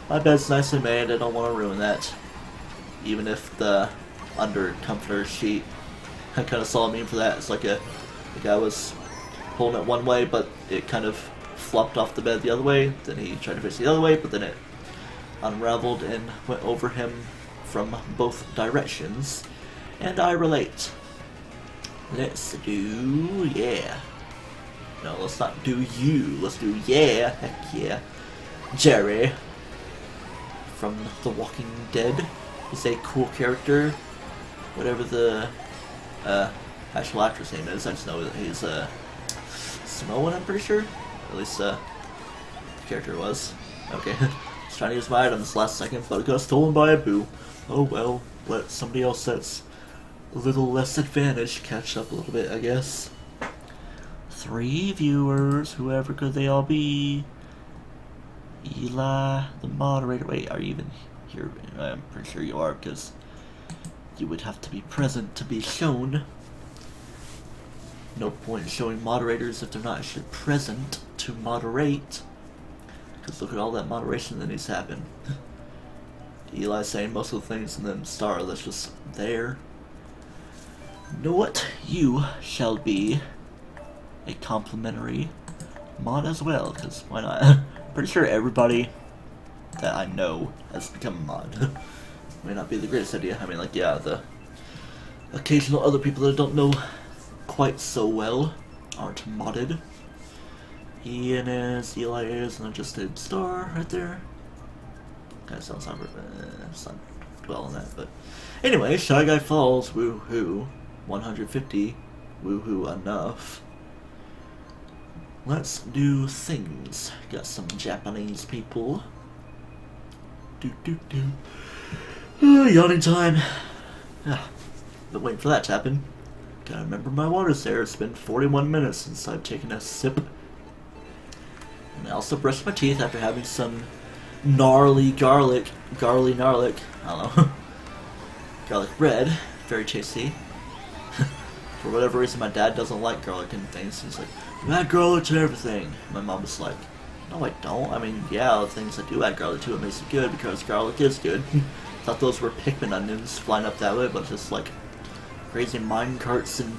my bed's nicely made. I don't want to ruin that. Even if the under comforter sheet, I kind of saw a meme for that. It's like the guy was holding it one way, but it kind of flopped off the bed the other way. Then he tried to face it the other way, but then it unraveled and went over him from both directions, and I relate. Let's do, yeah. No, let's not do you. Let's do, yeah, heck yeah. Jerry from The Walking Dead. He's a cool character. Whatever the actual actress name is, I just know that he's Samoan, I'm pretty sure. At least the character was. Okay. I was trying to use my item this last second, but it got stolen by a boo. Oh well, let somebody else that's a little less advantaged catch up a little bit, I guess. 3 viewers, whoever could they all be? Eli, the moderator. Wait, are you even here? I'm pretty sure you are, because you would have to be present to be shown. No point in showing moderators if they're not actually present to moderate. Because look at all that moderation that needs to happen. Eli saying most of the things, and then Star that's just there. Know what? You shall be a complimentary mod as well, because why not? Pretty sure everybody that I know has become a mod. May not be the greatest idea. I mean, like, yeah, the occasional other people that I don't know quite so well aren't modded. Ian is, Eli is, and I just did Star right there. Kind of sounds like let's not dwell on that, but anyway, Shy Guy Falls, woohoo, 150, woohoo enough. Let's do things. Got some Japanese people. Yawning time. Been waiting for that to happen. Gotta remember my water's there. It's been 41 minutes since I've taken a sip. And I also brushed my teeth after having some gnarly garlic, I don't know, garlic bread. Very tasty. For whatever reason, my dad doesn't like garlic and things. He's like, you add garlic to everything. My mom was like, no, I don't. I mean, yeah, the things I do add garlic to, it makes it good because garlic is good. Thought those were Pikmin onions flying up that way, but just like crazy mine carts and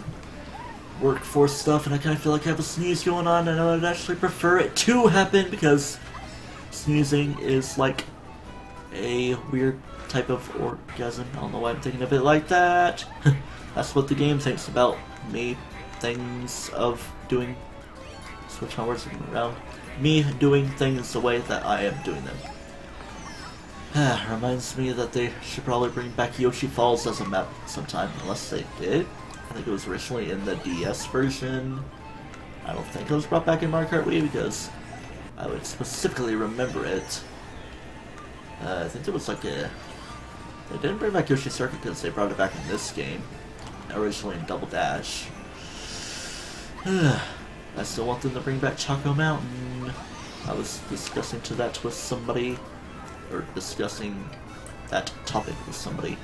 workforce stuff, and I kind of feel like I have a sneeze going on, and I'd actually prefer it to happen because sneezing is like a weird type of orgasm. I don't know why I'm thinking of it like that. That's what the game thinks about me. Things of doing. Switch my words around. Me doing things the way that I am doing them. Reminds me that they should probably bring back Yoshi Falls as a map sometime, unless they did. I think it was originally in the DS version. I don't think it was brought back in Mario Kart Wii because I would specifically remember it. I think there was like a... They didn't bring back Yoshi Circuit because they brought it back in this game. Originally in Double Dash. I still want them to bring back Choco Mountain. I was discussing that with somebody, or discussing that topic with somebody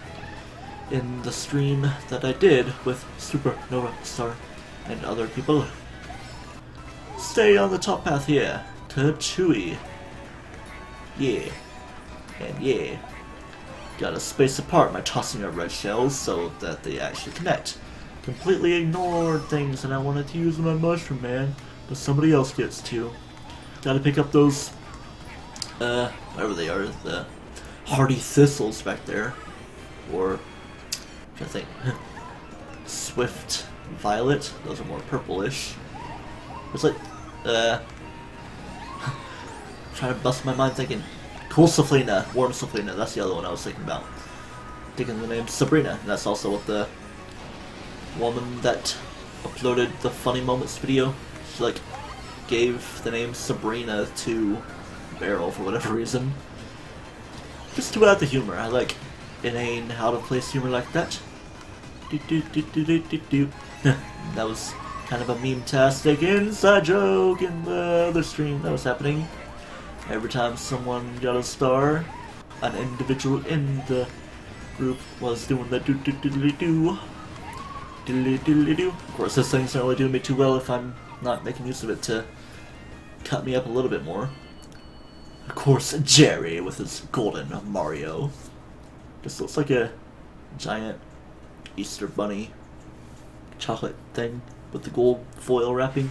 in the stream that I did with Supernova Star and other people. Stay on the top path here to Chewy. Yeah. And yeah. Gotta space apart my tossing of red shells so that they actually connect. Completely ignored things and I wanted to use my mushroom man, but somebody else gets to. Gotta pick up those, whatever they are, the hardy thistles back there. Or, I think, Swift Violet. Those are more purplish. It's like, trying to bust my mind thinking, Cool Saflina, Warm Saflina, that's the other one I was thinking about. Thinking the name Sabrina, and that's also what the woman that uploaded the Funny Moments video, she like gave the name Sabrina to Barrel for whatever reason. Just to add the humor, I like inane out of place humor like that. That was kind of a meme-tastic inside joke in the other stream that was happening. Every time someone got a star, an individual in the group was doing the do-do-do-do-do. Do-do-do-do-do. Of course, this thing's not really doing me too well if I'm not making use of it to cut me up a little bit more. Of course, Jerry with his golden Mario. Just looks like a giant Easter bunny chocolate thing with the gold foil wrapping.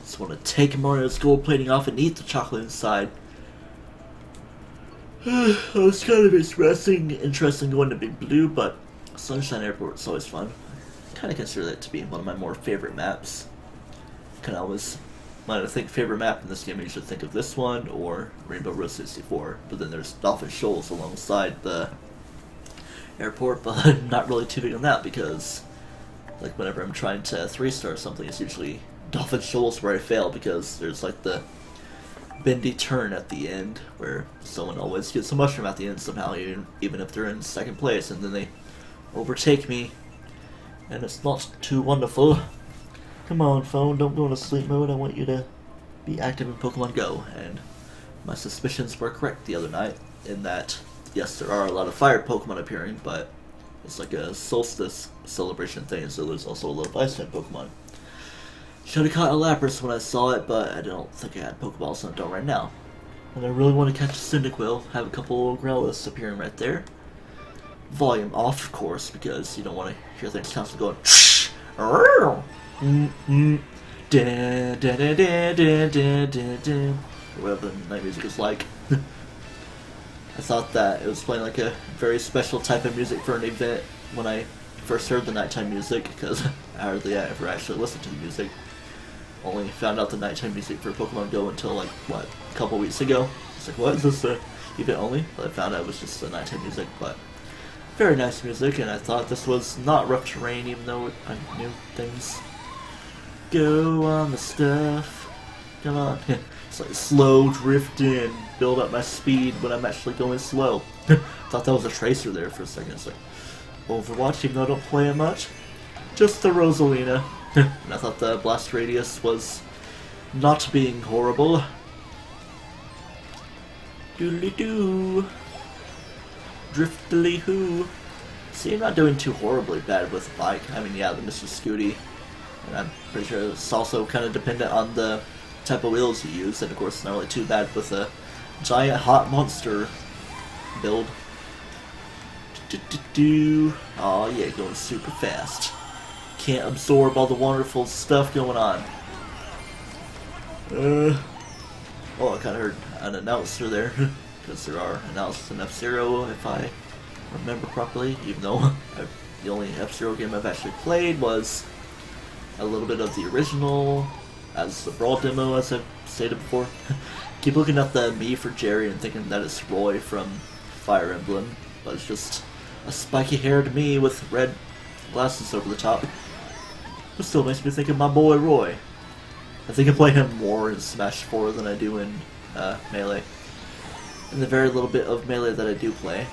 Just want to take Mario's gold plating off and eat the chocolate inside. I was kind of interesting going to Big Blue, but Sunshine Airport is always fun. I kind of consider that to be one of my more favorite maps. Kind of always, when I think favorite map in this game, I usually think of this one or Rainbow Road 64. But then there's Dolphin Shoals alongside the airport, but I'm not really too big on that because, like, whenever I'm trying to 3-star something, it's usually Dolphin Shoals where I fail because there's like the bendy turn at the end where someone always gets a mushroom at the end somehow, even if they're in second place, and then they overtake me, and it's not too wonderful. Come on, phone, don't go into sleep mode. I want you to be active in Pokemon Go. And my suspicions were correct the other night in that, yes, there are a lot of fire Pokemon appearing, but it's like a solstice celebration thing, so there's also a lot of ice type Pokemon. Should have caught a Lapras when I saw it, but I don't think I had Pokeballs on it right now. And I really want to catch a Cyndaquil. Have a couple Growlithe appearing right there. Volume off, of course, because you don't want to hear things constantly going whatever the night music is like. I thought that it was playing like a very special type of music for an event when I first heard the nighttime music, because I hardly ever actually listened to the music. Only found out the nighttime music for Pokemon Go until, like, what, a couple weeks ago. It's like, what is this event only? But I found out it was just the nighttime music, but very nice music, and I thought this was not rough terrain, even though I knew things go on the stuff. Come on. It's like slow drifting, build up my speed when I'm actually going slow. Thought that was a tracer there for a second. It's like Overwatch, even though I don't play it much. Just the Rosalina. And I thought the blast radius was not being horrible. Doodly-doo. Driftily-hoo. See, I'm not doing too horribly bad with bike. I mean, yeah, the Mr. Scooty. And I'm pretty sure it's also kind of dependent on the type of wheels you use. And of course, it's not really too bad with a giant hot monster build. Oh yeah, going super fast. Can't absorb all the wonderful stuff going on. Oh, I kind of heard an announcer there, because there are announcers in F-Zero, if I remember properly, even though the only F-Zero game I've actually played was a little bit of the original, as the Brawl demo, as I've stated before. Keep looking at the Me for Jerry and thinking that it's Roy from Fire Emblem, but it's just a spiky-haired me with red glasses over the top. It still makes me think of my boy Roy. I think I play him more in Smash 4 than I do in Melee. And the very little bit of Melee that I do play.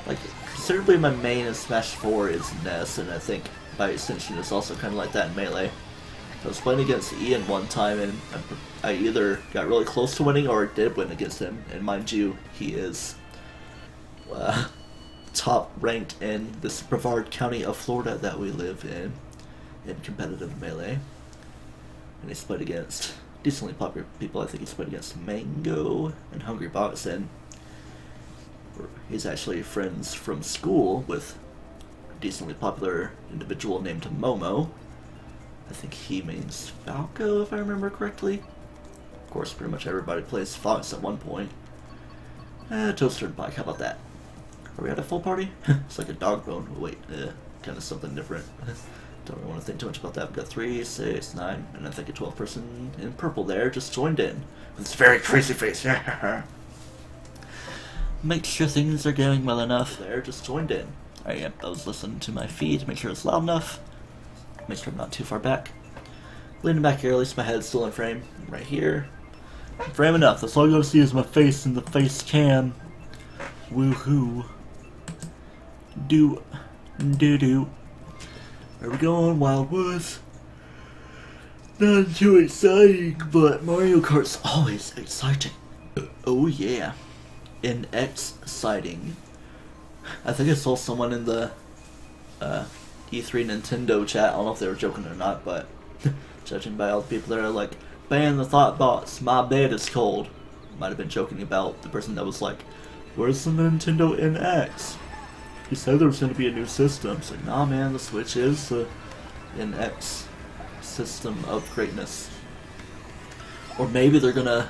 Like, considerably my main in Smash 4 is Ness, and I think by extension it's also kind of like that in Melee. I was playing against Ian one time, and I either got really close to winning or did win against him. And mind you, he is top ranked in this Brevard County of Florida that we live in competitive Melee. And he's played against decently popular people. I think he's played against Mango and Hungry Box, and he's actually friends from school with a decently popular individual named Momo. I think he means Falco, if I remember correctly. Of course, pretty much everybody plays Fox at one point. Toaster and Pike, how about that? Are we at a full party? It's like a dog bone. Wait, kind of something different. Don't really want to think too much about that. We've got 3, 6, 9, and I think a 12th person in purple there just joined in. With this very crazy face. Make sure things are going well enough. There, just joined in. Alright, yep, I was listening to my feed, make sure it's loud enough. Make sure I'm not too far back. Leaning back here, at least my head's still in frame. Right here. Frame enough, that's all you gotta see is my face in the face cam. Woohoo. Do. Where we going? Wildwoods. Not too exciting, but Mario Kart's always exciting. Oh yeah. In exciting. I think I saw someone in the E3 Nintendo chat, I don't know if they were joking or not, but judging by all the people that are like, ban the thought bots, my bed is cold. Might have been joking about the person that was like, where's the Nintendo NX? He said there was going to be a new system. It's like, nah man, the Switch is the NX system of greatness. Or maybe they're going to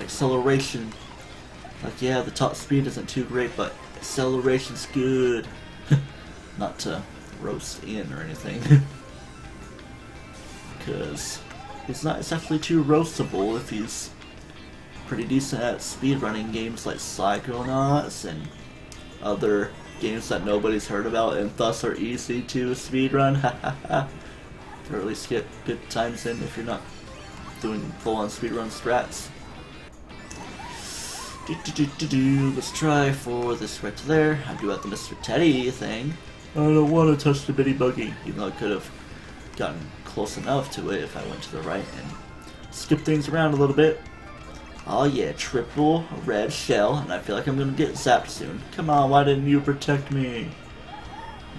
acceleration. Like, yeah, the top speed isn't too great, but acceleration's good. Not to roast Ian or anything. Because he's not exactly too roastable if he's pretty decent at speedrunning games like Psychonauts and other games that nobody's heard about and thus are easy to speedrun. Or at least get good times in if you're not doing full-on speedrun strats. Let's try for this right to there. I do have the Mr. Teddy thing. I don't want to touch the bitty buggy, even though I could have gotten close enough to it if I went to the right and skipped things around a little bit. Oh yeah, triple red shell, and I feel like I'm gonna get zapped soon. Come on, why didn't you protect me?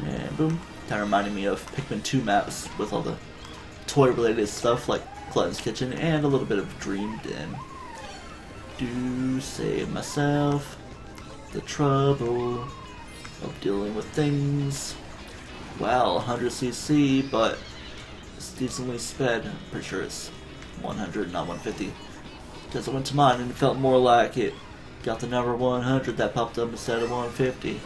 And boom. Kinda reminding me of Pikmin 2 maps with all the toy-related stuff like Glutton's Kitchen and a little bit of Dream Den. Do save myself the trouble of dealing with things. Wow, 100cc, but it's decently sped. I'm pretty sure it's 100, not 150. Because I went to mine and it felt more like it got the number 100 that popped up instead of 150.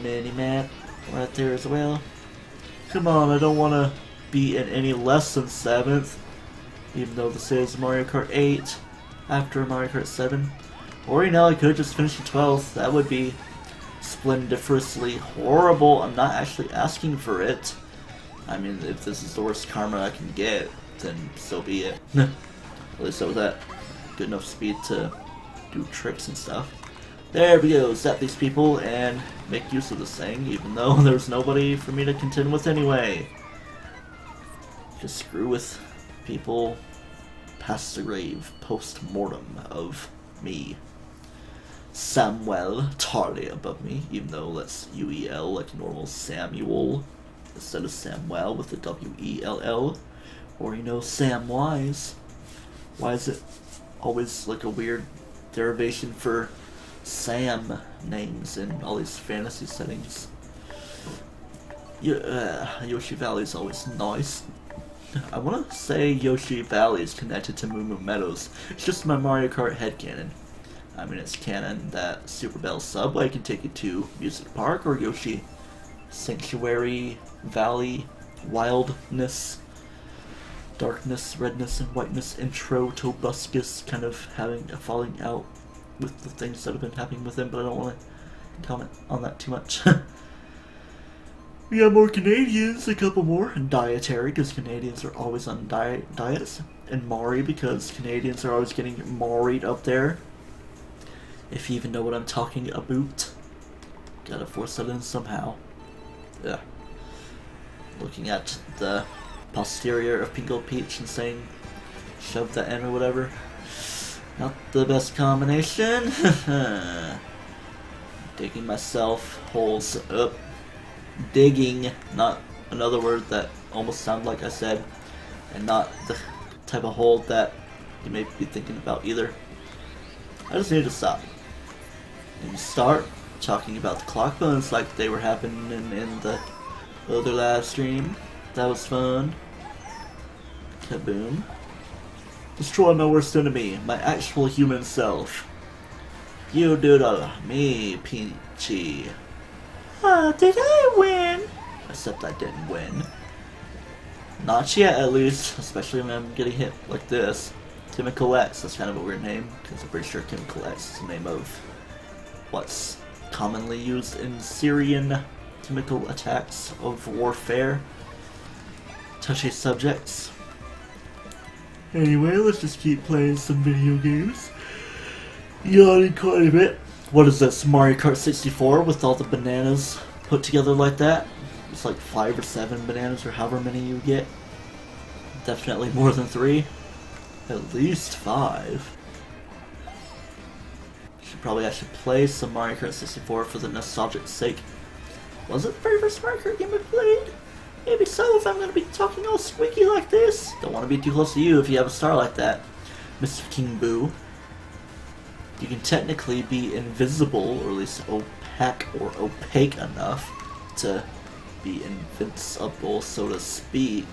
Mini map right there as well. Come on, I don't want to be in any less than 7th. Even though this is Mario Kart 8 after Mario Kart 7. Or, you know, I could just finish in 12th. That would be splendiferously horrible. I'm not actually asking for it. I mean, if this is the worst karma I can get, then so be it. At least I was at good enough speed to do tricks and stuff. There we go, zap these people and make use of this thing, even though there's nobody for me to contend with anyway. Just screw with people past the grave, post-mortem of me. Samuel, totally above me, even though that's U-E-L like normal Samuel, instead of Samuel with the W-E-L-L. Or, you know, Samwise. Why is it always like a weird derivation for Sam names in all these fantasy settings? Yeah, Yoshi Valley is always nice. I want to say Yoshi Valley is connected to Moo Moo Meadows. It's just my Mario Kart headcanon. I mean, it's canon that Super Bell Subway can take you to Music Park or Yoshi Sanctuary Valley Wildness. Darkness, redness, and whiteness intro Tobuscus kind of having a falling out with the things that have been happening with him, but I don't want to comment on that too much. We got more Canadians, a couple more, and dietary, because Canadians are always on diets, and Maury, because Canadians are always getting Mauried up there. If you even know what I'm talking about. Gotta force that in somehow. Yeah. Looking at the posterior of Pinko Peach and saying, shove that in or whatever. Not the best combination. Digging myself holes up. Digging, not another word that almost sounded like I said, and not the type of hole that you may be thinking about either. I just need to stop and start talking about the clock bones like they were happening in the other live stream. That was fun. Kaboom. Destroy my worst enemy, my actual human self. You doodle, me, Peachy. Did I win? Except I didn't win. Not yet, at least. Especially when I'm getting hit like this. Chemical X, that's kind of a weird name, because I'm pretty sure Chemical X is the name of what's commonly used in Syrian chemical attacks of warfare. Touchy subjects. Anyway, let's just keep playing some video games. Yawning quite a bit. What is this, Mario Kart 64 with all the bananas put together like that? It's like 5 or 7 bananas or however many you get. Definitely more than 3. At least 5. Should probably actually play some Mario Kart 64 for the nostalgic sake. Was it the very first Mario Kart game I played? Maybe so if I'm going to be talking all squeaky like this. Don't want to be too close to you if you have a star like that, Mr. King Boo. You can technically be invisible, or at least opaque enough to be invincible, so to speak.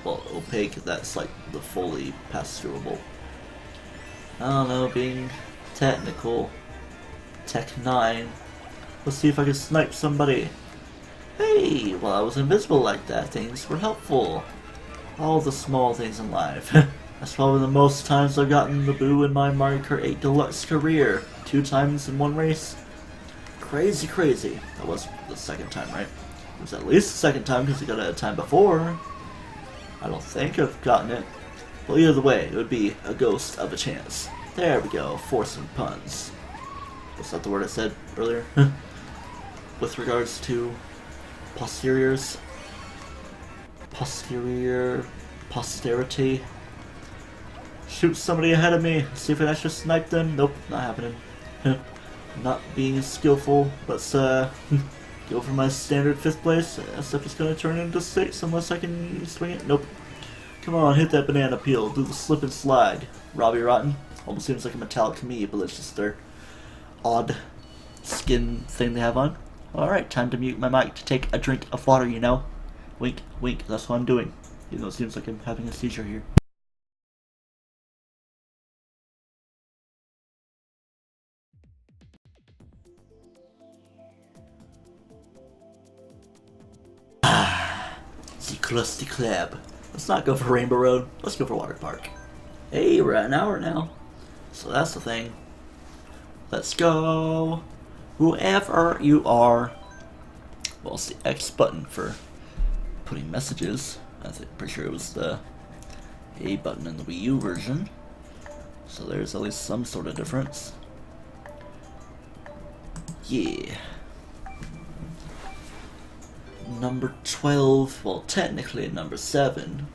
Well, opaque, that's like the fully pass-throughable I don't know, being technical. Tech 9. Let's see if I can snipe somebody. Hey, well, I was invisible like that. Things were helpful. All the small things in life. That's probably the most times I've gotten the boo in my Mario Kart 8 Deluxe career. 2 times in one race. Crazy, crazy. That was the second time, right? It was at least the second time because I got it a time before. I don't think I've gotten it. Well, either way, it would be a ghost of a chance. There we go, forcing puns. Was that the word I said earlier? With regards to posteriors. Posterity. Shoot somebody ahead of me. See if I actually snipe them. Nope, not happening. Not being skillful. Let's go for my standard 5th place. Except it's gonna turn into 6 unless I can swing it. Nope. Come on, hit that banana peel. Do the slip and slide. Robbie Rotten. Almost seems like a metallic to me, but it's just their odd skin thing they have on. Alright, time to mute my mic to take a drink of water, you know. Wink, wink, that's what I'm doing. Even though it seems like I'm having a seizure here. The crusty club. Let's not go for Rainbow Road. Let's go for Water Park. Hey, we're at an hour now. So that's the thing. Let's go. Whoever you are. Well, it's the X button for putting messages. I'm pretty sure it was the A button in the Wii U version. So there's at least some sort of difference. Yeah. Number 12, well, technically number 7.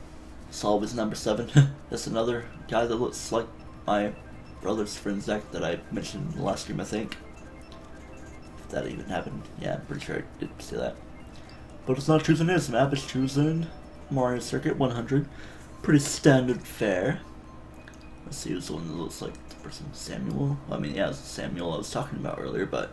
It's always number 7. That's another guy that looks like my brother's friend Zach that I mentioned in the last stream, I think. If that even happened. Yeah, I'm pretty sure I did say that. But it's not choosing his map, it's choosing Mario Circuit 100. Pretty standard fare. Let's see who's the one that looks like the person. Samuel? I mean, yeah, it's Samuel I was talking about earlier, but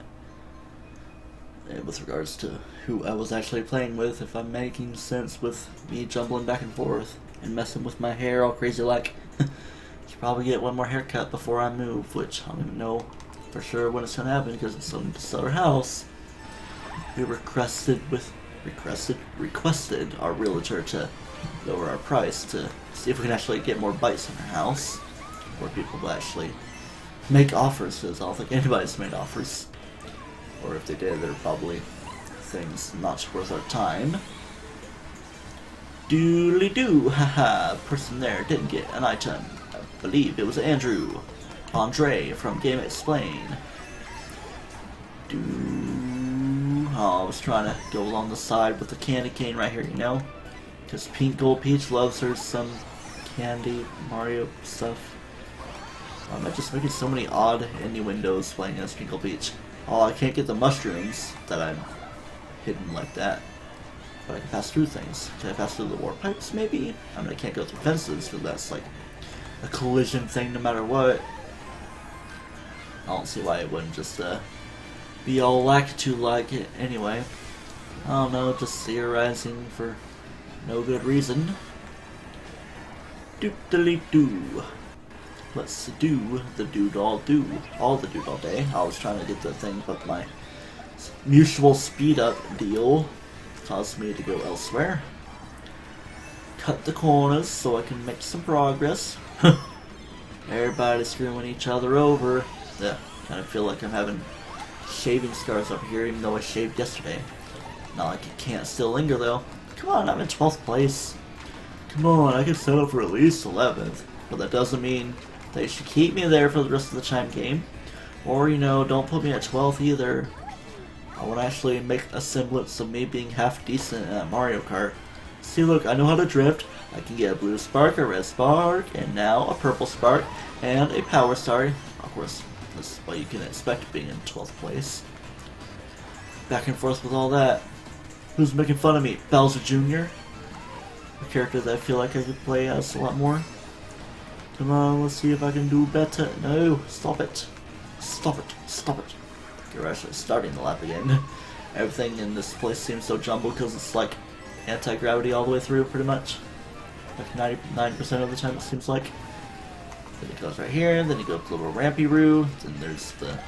with regards to who I was actually playing with, if I'm making sense with me jumbling back and forth and messing with my hair all crazy like. Should probably get one more haircut before I move, which I don't even know for sure when it's gonna happen because we still need to sell our house. We requested our realtor to lower our price to see if we can actually get more bites in our house, where people will actually make offers, because I don't think anybody's made offers. Or if they did, they're probably things not worth our time. Doodly-doo, haha, person there didn't get an item. I believe it was Andre from Game Explain. Oh, I was trying to go along the side with the candy cane right here, you know? Because Pink Gold Peach loves her some candy Mario stuff. Am I just making so many odd innuendos playing as Pink Gold Peach? Oh, I can't get the mushrooms that I'm hidden like that. But I can pass through things. Can I pass through the warp pipes, maybe? I mean, I can't go through fences, because that's like a collision thing no matter what. I don't see why it wouldn't just be all lakitu like it anyway. I don't know, just theorizing for no good reason. Doodly-doo. Let's do the dude all do. All the dude all day. I was trying to get the thing, but my mutual speed up deal caused me to go elsewhere. Cut the corners so I can make some progress. Everybody's screwing each other over. Yeah, kind of feel like I'm having shaving scars up here, even though I shaved yesterday. Not like it can't still linger though. Come on, I'm in 12th place. Come on, I can settle for at least 11th. But that doesn't mean they should keep me there for the rest of the time game. Or, you know, don't put me at 12th either. I want to actually make a semblance of me being half decent at Mario Kart. See, look, I know how to drift. I can get a blue spark, a red spark, and now a purple spark, and a power star. Of course, that's what you can expect being in 12th place. Back and forth with all that. Who's making fun of me? Bowser Jr.? A character that I feel like I could play as a lot more. Come on, let's see if I can do better. No, stop it. Stop it. Stop it. Okay, we're actually starting the lap again. Everything in this place seems so jumbled because it's like anti-gravity all the way through, pretty much. Like 99% of the time, it seems like. Then it goes right here, then you go up the little rampy roo, then there's the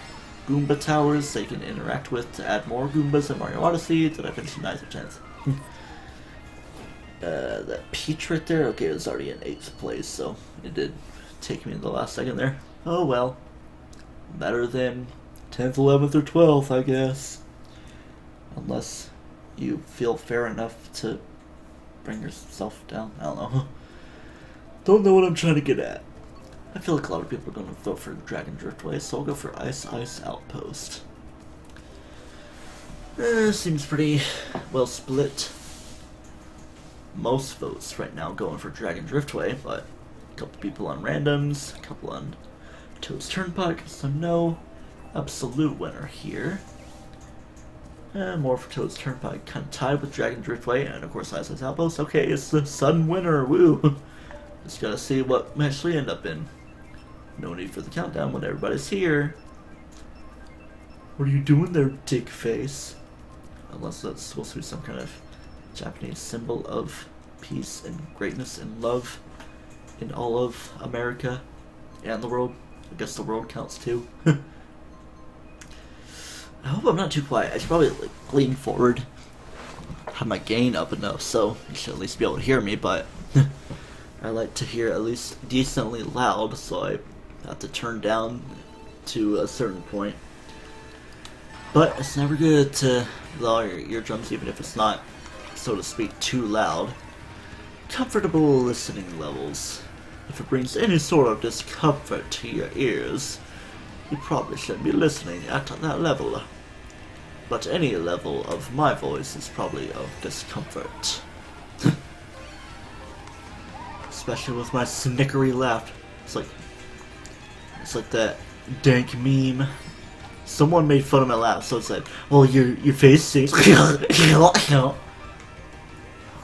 Goomba towers that you can interact with to add more Goombas in Mario Odyssey. Did I finish 9 or 10th? That Peach right there, okay, it was already in 8th place, so it did take me in the last second there. Oh well. Better than 10th, 11th, or 12th, I guess. Unless you feel fair enough to bring yourself down. I don't know. Don't know what I'm trying to get at. I feel like a lot of people are going to vote for Dragon Driftway, so I'll go for Ice Ice Outpost. Seems pretty well split. Most votes right now going for Dragon Driftway, but a couple people on randoms, a couple on Toad's Turnpike, so no absolute winner here. More for Toad's Turnpike, kind of tied with Dragon Driftway, and of course Ice Ice Outpost. Okay, it's the sudden winner, woo! Just gotta see what we actually end up in. No need for the countdown when everybody's here. What are you doing there, dick face? Unless that's supposed to be some kind of Japanese symbol of peace and greatness and love in all of America and the world. I guess the world counts too. I hope I'm not too quiet. I should probably lean forward, have my gain up enough so you should at least be able to hear me, but I like to hear at least decently loud, so I have to turn down to a certain point. But it's never good to lower your eardrums, even if it's not, so to speak, too loud. Comfortable listening levels. If it brings any sort of discomfort to your ears, you probably shouldn't be listening at that level. But any level of my voice is probably of discomfort. Especially with my snickery laugh. It's like that dank meme. Someone made fun of my laugh, so it's like, well, your face stinks. I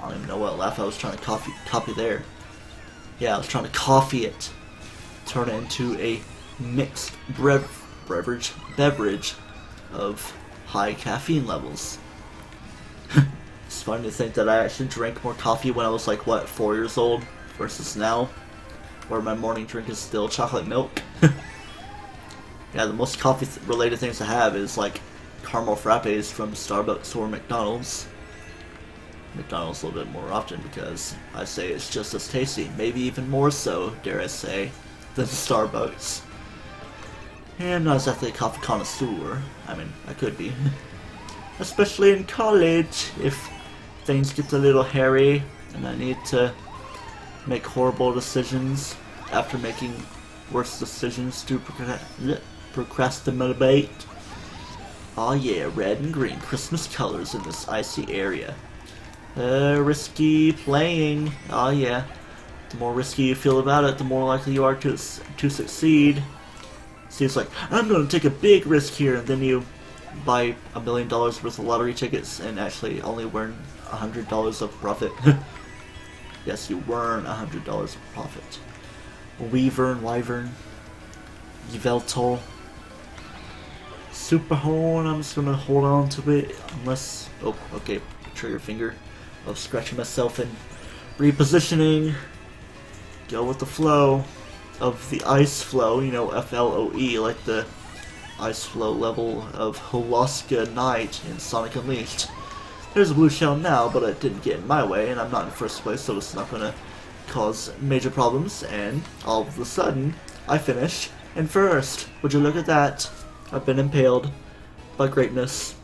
don't even know what laugh I was trying to copy there. Yeah, I was trying to coffee it. Turn it into a mixed beverage of high caffeine levels. It's funny to think that I actually drank more coffee when I was like, what, 4 years old versus now, where my morning drink is still chocolate milk. Yeah, the most coffee-related things I have is like caramel frappes from Starbucks or McDonald's. McDonald's a little bit more often because I say it's just as tasty, maybe even more so, dare I say, than Starbucks. And I'm not exactly a coffee connoisseur. I mean, I could be. Especially in college, if things get a little hairy and I need to make horrible decisions after making worse decisions to procrastinate. Oh yeah, red and green Christmas colors in this icy area. Risky playing. Oh yeah. The more risky you feel about it, the more likely you are to succeed. See, it's like, I'm gonna take a big risk here, and then you buy $1 million worth of lottery tickets and actually only earn $100 of profit. Yes, you earn $100 of profit. Weavern, Wyvern, Yveltal, Super Horn. I'm just gonna hold on to it unless. Oh, okay. Trigger finger of scratching myself and repositioning. Go with the flow of the ice flow, you know, FLOE, like the ice flow level of Holoska Knight in Sonic Unleashed. There's a blue shell now, but it didn't get in my way, and I'm not in first place, so it's not gonna cause major problems, and all of a sudden, I finish in first. Would you look at that? I've been impaled by greatness.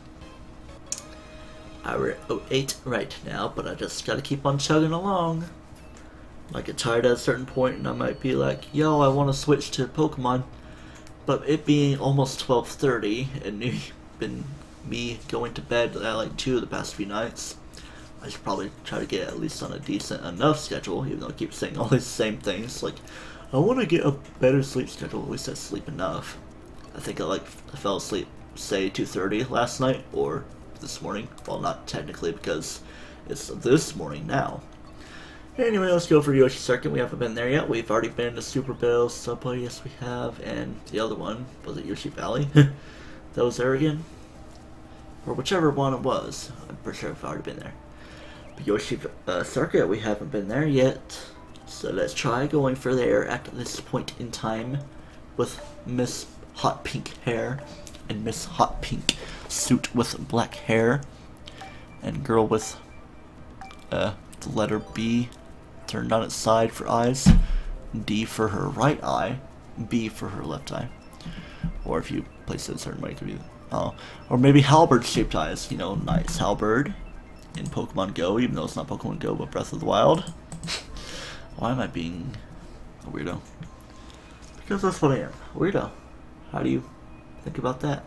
We're at 08 right now, but I just gotta keep on chugging along. I get tired at a certain point, and I might be like, yo, I want to switch to Pokemon. But it being almost 12:30, and me going to bed at like 2 of the past few nights, I should probably try to get at least on a decent enough schedule, even though I keep saying all these same things. Like, I want to get a better sleep schedule, at least I sleep enough. I think I fell asleep, say, 2:30 last night, or this morning. Well, not technically, because it's this morning now. Anyway, let's go for Yoshi Circuit. We haven't been there yet. We've already been to Super Bell, Subway, yes we have, and the other one, was it Yoshi Valley? That was there again? Or whichever one it was. I'm pretty sure I've already been there. But Yoshi Circuit, we haven't been there yet. So let's try going for there at this point in time with Miss Hot Pink hair and Miss Hot Pink suit with black hair and girl with the letter B turned on its side for eyes, D for her right eye, B for her left eye. Or if you place it a certain way, it could be, or maybe halberd shaped eyes, you know, nice halberd in Pokemon Go, even though it's not Pokemon Go but Breath of the Wild. Why am I being a weirdo? Because that's what I am, a weirdo. How do you think about that?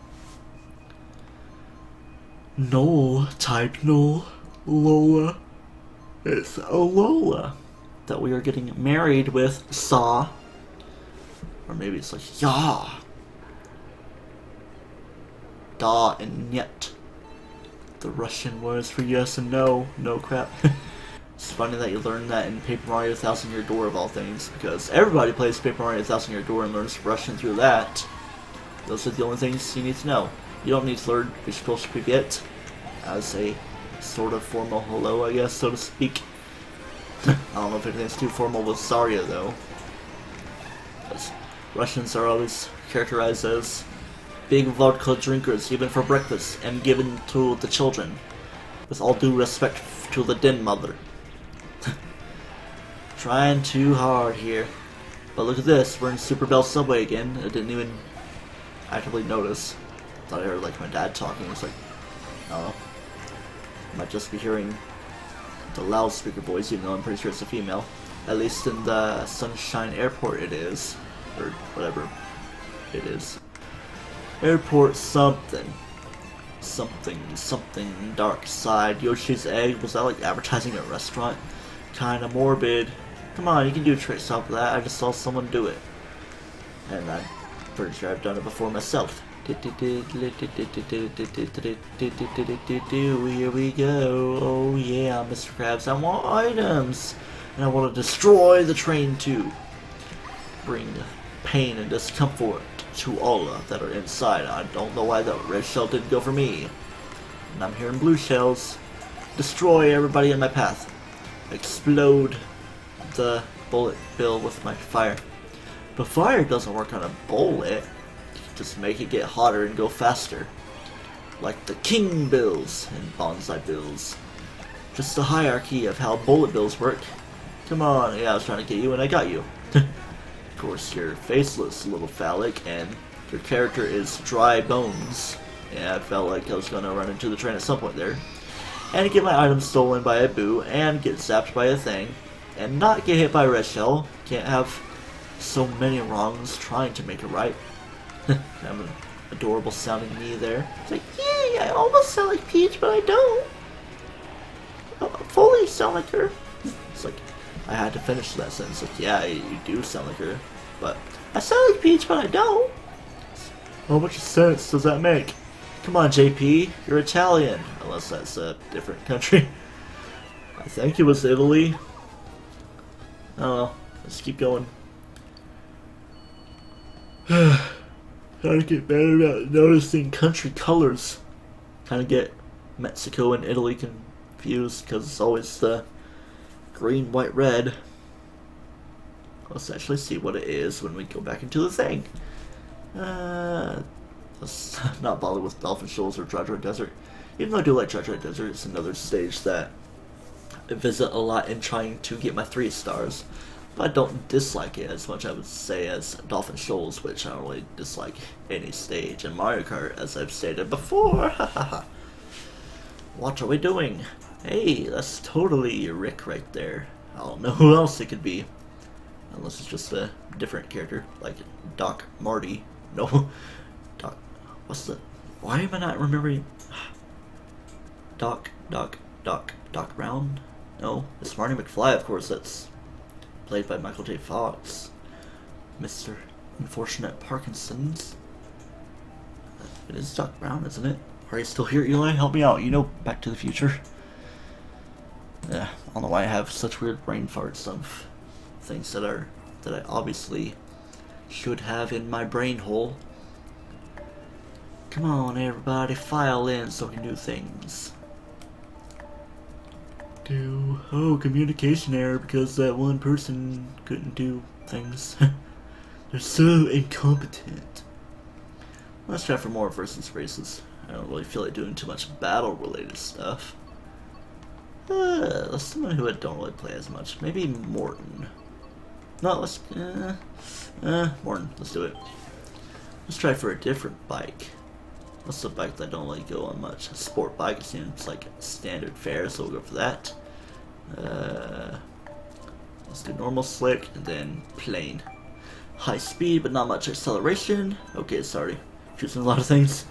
No, type no, Lola. It's a Lola that we are getting married with Saw. Or maybe it's like Ya. Da and Nyet. The Russian words for yes and no. No crap. It's funny that you learn that in Paper Mario Thousand Year Door of all things, because everybody plays Paper Mario Thousand Year Door and learns Russian through that. Those are the only things you need to know. You don't need to learn Vishkosh Privyet as a sort of formal hello, I guess, so to speak. I don't know if anything's too formal with Zarya, though. Because Russians are always characterized as big vodka drinkers, even for breakfast, and given to the children. With all due respect to the den mother. Trying too hard here. But look at this, we're in Super Bell Subway again. I didn't even actively notice. Thought I heard like my dad talking. It's like, oh, might just be hearing the loudspeaker voice, even though I'm pretty sure it's a female. At least in the Sunshine Airport it is. Or whatever it is. Airport something. Something dark side. Yoshi's Egg, was that like advertising a restaurant? Kinda morbid. Come on, you can do tricks off of that. I just saw someone do it. And I'm pretty sure I've done it before myself. Here we go. Oh yeah, Mr. Krabs, I want items. And I want to destroy the train too. Bring pain and discomfort to all that are inside. I don't know why that red shell didn't go for me. And I'm hearing blue shells. Destroy everybody in my path. Explode the bullet bill with my fire. But fire doesn't work on a bullet. Just make it get hotter and go faster. Like the king bills and bonsai bills. Just the hierarchy of how bullet bills work. Come on, yeah, I was trying to get you and I got you. Of course, you're faceless, little phallic, and your character is dry bones. Yeah, I felt like I was gonna run into the train at some point there. And get my items stolen by a boo, and get zapped by a thing, and not get hit by a red shell. Can't have so many wrongs trying to make it right. I'm an adorable sounding me there. It's like, yay, I almost sound like Peach, but I don't. I fully sound like her. It's like, I had to finish that sentence. Like, yeah, you do sound like her, but I sound like Peach, but I don't. How much sense does that make? Come on, JP, you're Italian. Unless that's a different country. I think it was Italy. Oh, let's keep going. Gotta get better about noticing country colors. Kind of get Mexico and Italy confused because it's always the green, white, red. Let's actually see what it is when we go back into the thing. Let's not bother with Dolphin Shoals or Dry Desert. Even though I do like Dry Desert, it's another stage that I visit a lot in trying to get my 3 stars. But I don't dislike it as much, I would say, as Dolphin Shoals, which I don't really dislike any stage. And Mario Kart, as I've stated before. What are we doing? Hey, that's totally Rick right there. I don't know who else it could be. Unless it's just a different character, like Doc Marty. No. Doc. What's the. Why am I not remembering? Doc Brown? No. It's Marty McFly, of course, that's played by Michael J. Fox. Mr. Unfortunate Parkinson's. It is Doc Brown, isn't it? Are you still here, Eli? Help me out. You know Back to the Future. Yeah, I don't know why I have such weird brain farts of things that I obviously should have in my brain hole. Come on, everybody, file in so we can do things. do? Oh, communication error because that one person couldn't do things. They're so incompetent. Let's try for more versus races. I don't really feel like doing too much battle-related stuff. Someone who I don't really play as much. Maybe Morton. No, let's... Morton. Let's do it. Let's try for a different bike. What's the bike that I don't really go on much? A sport bike. It seems like standard fare, so we'll go for that. Let's do normal, slick, and then plain. High speed, but not much acceleration. Okay, sorry. Choosing a lot of things.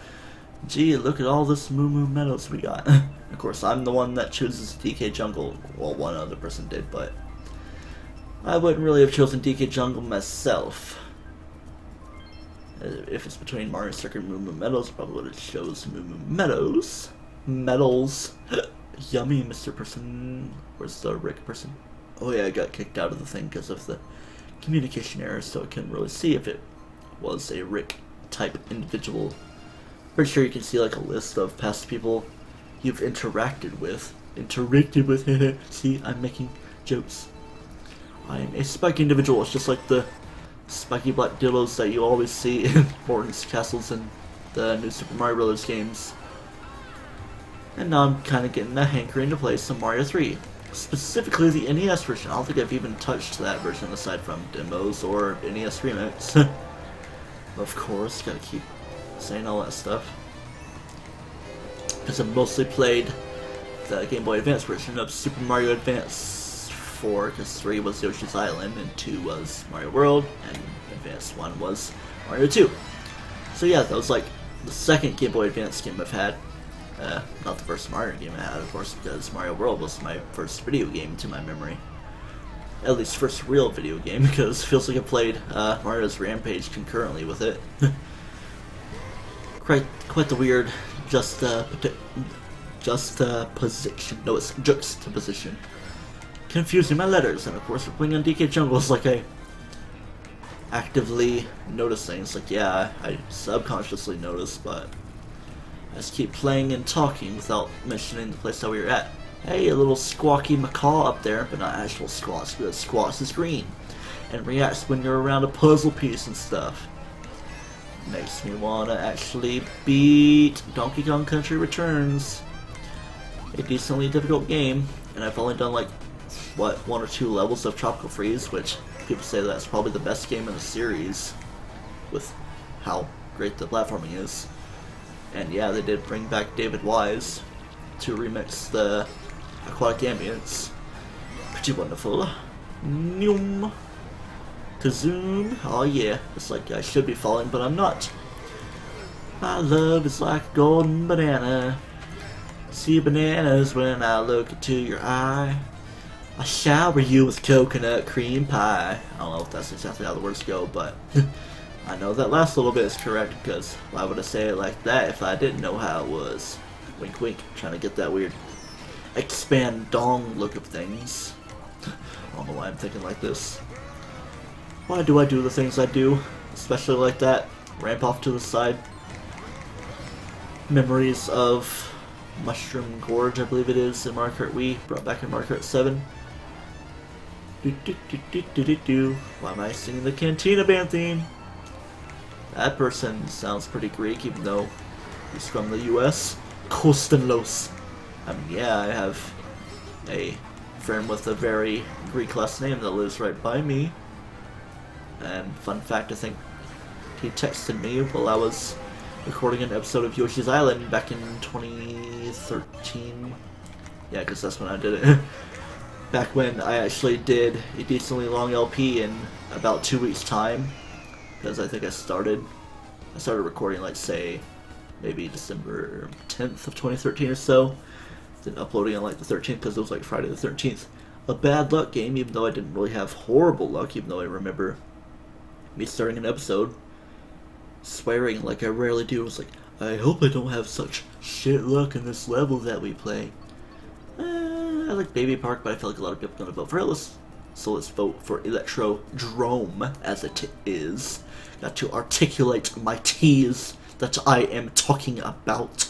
Gee, look at all this Moo Moo Meadows we got. Of course, I'm the one that chooses DK Jungle. Well, one other person did, but I wouldn't really have chosen DK Jungle myself. If it's between Mario Circuit and Moo Moo Meadows, I probably would have chose Moo Moo Meadows. Medals. Yummy, Mr. Person. Where's the Rick person? Oh yeah, I got kicked out of the thing because of the communication error, so I couldn't really see if it was a Rick type individual. Pretty sure you can see like a list of past people you've interacted with. See, I'm making jokes. I'm a spiky individual. It's just like the spiky black dildos that you always see in Morton's castles and the new Super Mario Bros. Games. And now I'm kind of getting a hankering to play some Mario 3. Specifically the NES version. I don't think I've even touched that version aside from demos or NES remakes. Of course, gotta keep saying all that stuff. Because I mostly played the Game Boy Advance version of Super Mario Advance 4, because 3 was Yoshi's Island, and 2 was Mario World, and Advance 1 was Mario 2. So yeah, that was like the second Game Boy Advance game I've had. Not the first Mario game I had, of course, because Mario World was my first video game to my memory. At least first real video game, because it feels like I played Mario's Rampage concurrently with it. Quite the weird juxtaposition. No, it's juxtaposition. Confusing my letters, and of course we're playing on DK Jungle. It's like I actively notice things. Like, yeah, I subconsciously notice, but I just keep playing and talking without mentioning the place that we were at. Hey, a little squawky macaw up there, but not actual squawks, because squawks is green and reacts when you're around a puzzle piece and stuff. Makes me wanna actually beat Donkey Kong Country Returns. A decently difficult game, and I've only done like, what, 1 or 2 levels of Tropical Freeze, which people say that's probably the best game in the series, with how great the platforming is. And yeah, they did bring back David Wise to remix the aquatic ambience. Pretty wonderful. Noom. Kazoom. Oh yeah, it's like I should be falling, but I'm not. My love is like a golden banana. See bananas when I look into your eye. I shower you with coconut cream pie. I don't know if that's exactly how the words go, but I know that last little bit is correct, because why would I say it like that if I didn't know how it was? Wink wink, trying to get that weird expand dong look of things. I don't know why I'm thinking like this. Why do I do the things I do? Especially like that. Ramp off to the side. Memories of Mushroom Gorge, I believe it is, in Mario Kart Wii, brought back in Mario Kart 7. Why am I singing the Cantina Band theme? That person sounds pretty Greek, even though he's from the US. Kostenlos. I mean, yeah, I have a friend with a very Greek last name that lives right by me. And fun fact, I think he texted me while I was recording an episode of Yoshi's Island back in 2013. Yeah, because that's when I did it. Back when I actually did a decently long LP in about 2 weeks' time. Because I think I started recording, like, say, maybe December 10th of 2013 or so. Then uploading on, like, the 13th, because it was, like, Friday the 13th. A bad luck game, even though I didn't really have horrible luck, even though I remember me starting an episode swearing like I rarely do. I was like, I hope I don't have such shit luck in this level that we play. I like Baby Park, but I feel like a lot of people are going to vote for it. So let's vote for Electrodrome, as it is. Got to articulate my T's that I am talking about.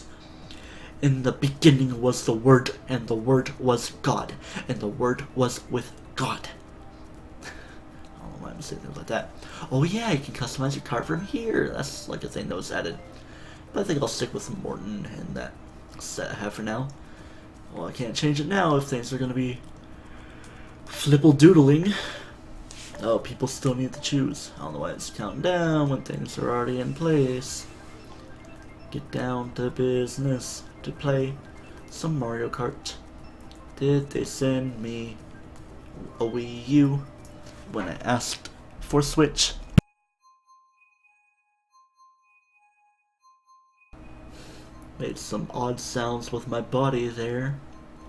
In the beginning was the Word, and the Word was God, and the Word was with God. I don't know why I'm saying things like that. Oh yeah, you can customize your card from here. That's like a thing that was added. But I think I'll stick with Morton and that set I have for now. Well, I can't change it now if things are going to be flipple-doodling. Oh, people still need to choose. I don't know why it's counting down when things are already in place. Get down to business to play some Mario Kart. Did they send me a Wii U when I asked for Switch? Made some odd sounds with my body there,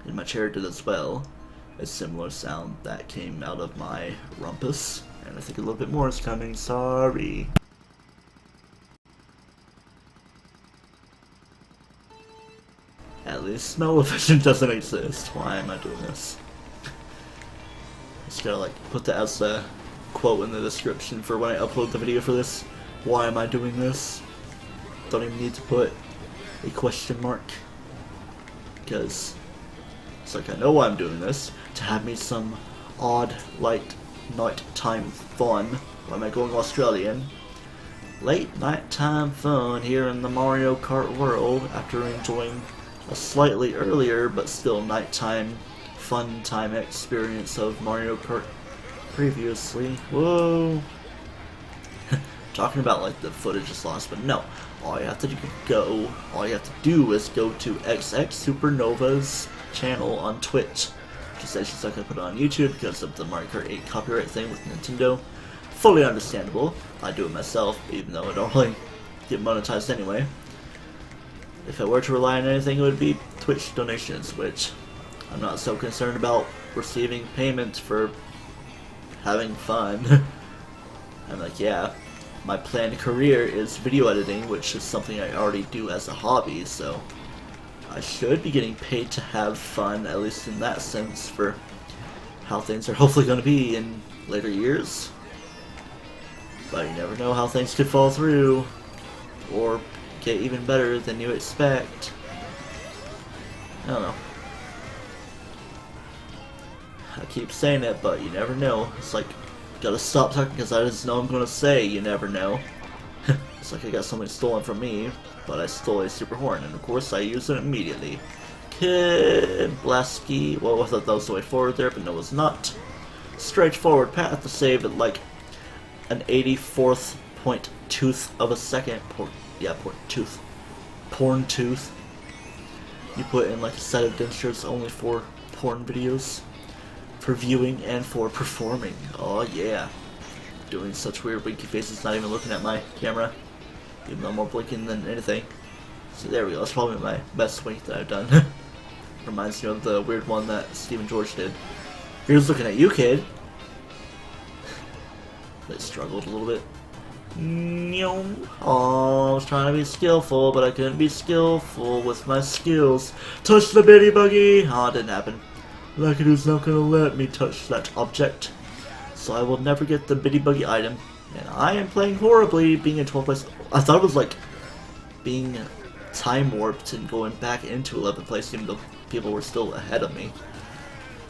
and my chair did as well. A similar sound that came out of my rumpus, and I think a little bit more is coming, sorry. At least smell-o-vision doesn't exist. Why am I doing this? Just gotta like put that as a quote in the description for when I upload the video for this. Why am I doing this? Don't even need to put a question mark, because it's like I know why I'm doing this, to have me some odd light nighttime fun. Why am I going Australian? Late nighttime fun here in the Mario Kart world after enjoying a slightly earlier but still nighttime fun time experience of Mario Kart previously. Whoa. Talking about like the footage is lost, but no. All you have to do is go to XX Supernova's channel on Twitch. She says she's not gonna put it on YouTube because of the Mario Kart 8 copyright thing with Nintendo. Fully understandable. I do it myself, even though I don't really get monetized anyway. If I were to rely on anything, it would be Twitch donations, which I'm not so concerned about receiving payment for having fun. I'm like, yeah, my planned career is video editing, which is something I already do as a hobby, so I should be getting paid to have fun, at least in that sense, for how things are hopefully going to be in later years. But you never know how things could fall through, or get even better than you expect. I don't know. I keep saying it, but you never know. It's like, gotta stop talking because I just know I'm gonna say you never know. It's like I got something stolen from me, but I stole a super horn, and of course I use it immediately. Kid Blasky. Well, I thought that was the way forward there, but no, it's not. Straightforward path to save at like an 84th point tooth of a second. Porn tooth. You put in like a set of dentures only for porn videos, for viewing and for performing. Oh yeah. Doing such weird blinky faces, not even looking at my camera, even though I'm more blinking than anything. So there we go, that's probably my best wink that I've done. Reminds me of the weird one that Stephen George did. Here's looking at you, kid. They struggled a little bit. Oh, I was trying to be skillful, but I couldn't be skillful with my skills. Touch the bitty buggy! Oh, it didn't happen. Luckado's not gonna let me touch that object, so I will never get the bitty buggy item. And I am playing horribly, being in 12th place. I thought it was like being time warped and going back into 11th place, even though people were still ahead of me.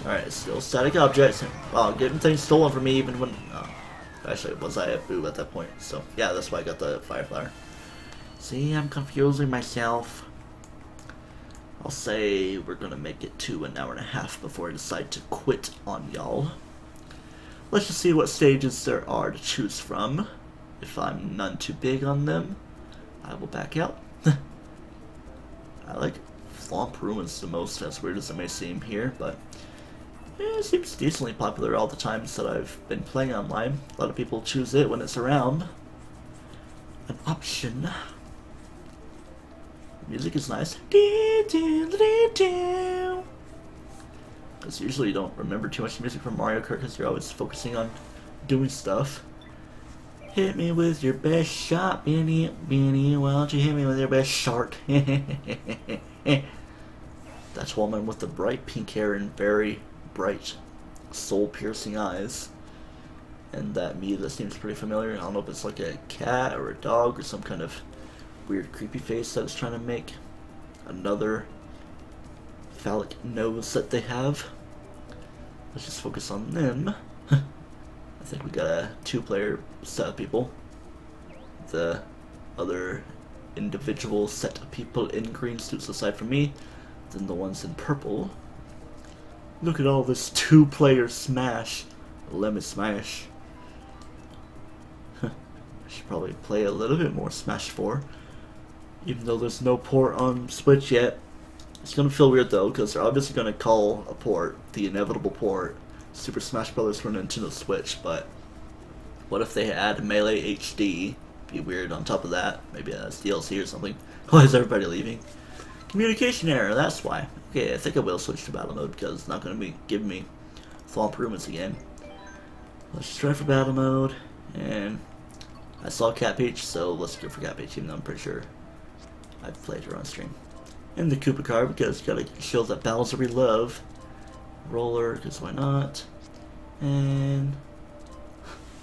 Alright, still static objects. Oh, getting things stolen from me even when... actually, was I at Boo at that point? So, yeah, that's why I got the Fire Flower. See, I'm confusing myself. I'll say we're gonna make it to an hour and a half before I decide to quit on y'all. Let's just see what stages there are to choose from. If I'm none too big on them, I will back out. I like Flomp Ruins the most, as weird as it may seem here, but it seems decently popular all the times that I've been playing online. A lot of people choose it when it's around. An option. Music is nice. Because usually you don't remember too much music from Mario Kart because you're always focusing on doing stuff. Hit me with your best shot, Benny. Benny, why don't you hit me with your best shot? That's woman with the bright pink hair and very bright, soul-piercing eyes. And that Mew that seems pretty familiar. I don't know if it's like a cat or a dog or some kind of weird creepy face that it's trying to make. another phallic nose that they have. Let's just focus on them. I think we got a 2-player set of people. The other individual set of people in green suits aside from me, then the ones in purple. Look at all this 2-player smash. Lemon smash. I should probably play a little bit more Smash 4. Even though there's no port on Switch yet. It's gonna feel weird though, because they're obviously gonna call a port, the inevitable port, Super Smash Bros. For Nintendo Switch, but what if they add Melee HD? Be weird on top of that. Maybe as DLC or something. Why is everybody leaving? Communication error, that's why. Okay, I think I will switch to battle mode because it's not gonna be giving me full improvements again. Let's just try for battle mode, and I saw Cat Peach, so let's go for Cat Peach, even though I'm pretty sure I've played her on stream. And the Koopa card, because you gotta show that Bowser we love. Roller, because why not? And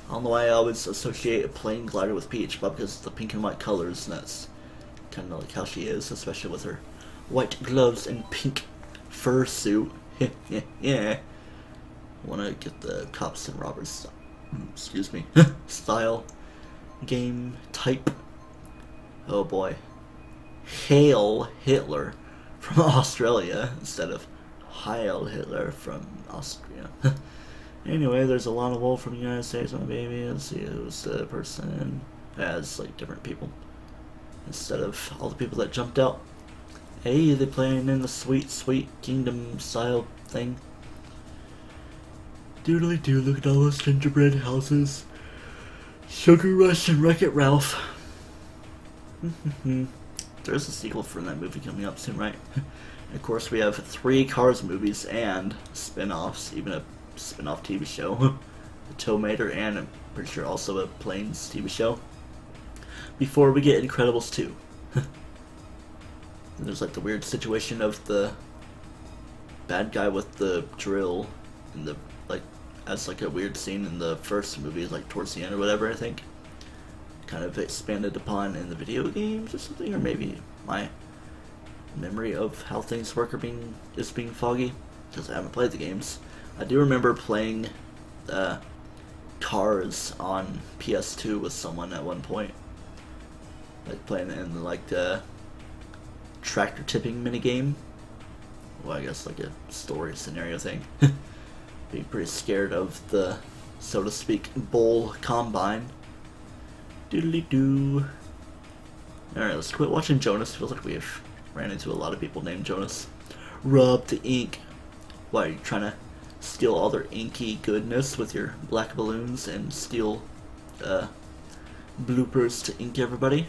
I don't know why I always associate a plain glider with Peach, but because of the pink and white colors, and that's kind of like how she is, especially with her white gloves and pink fur suit. Yeah. I want to get the cops and robbers, excuse me, style game type. Oh boy. Hail Hitler from Australia instead of Heil Hitler from Austria. Anyway, there's a lot of wool from the United States on the baby. Let's see who's the person. As like different people instead of all the people that jumped out. Hey, they playing in the sweet, sweet kingdom style thing. Doodly doo, look at all those gingerbread houses. Sugar Rush and Wreck-It Ralph. There's a sequel for that movie coming up soon, right? And of course, we have 3 Cars movies and spin-offs, even a spin-off TV show. A Tow-Mater, and I'm pretty sure also a Planes TV show. Before we get Incredibles 2. There's like the weird situation of the bad guy with the drill in the, like, as like a weird scene in the first movie, like towards the end or whatever, I think. Kind of expanded upon in the video games or something, or maybe my memory of how things work is being foggy, because I haven't played the games. I do remember playing Cars on PS2 with someone at one point, like playing it in like the tractor tipping minigame. Well, I guess like a story scenario thing. Being pretty scared of the, so to speak, bull combine. Doodly doo. Alright, let's quit watching Jonas. Feels like we've ran into a lot of people named Jonas. Rub the ink. Why, are you trying to steal all their inky goodness with your black balloons and steal bloopers to ink everybody?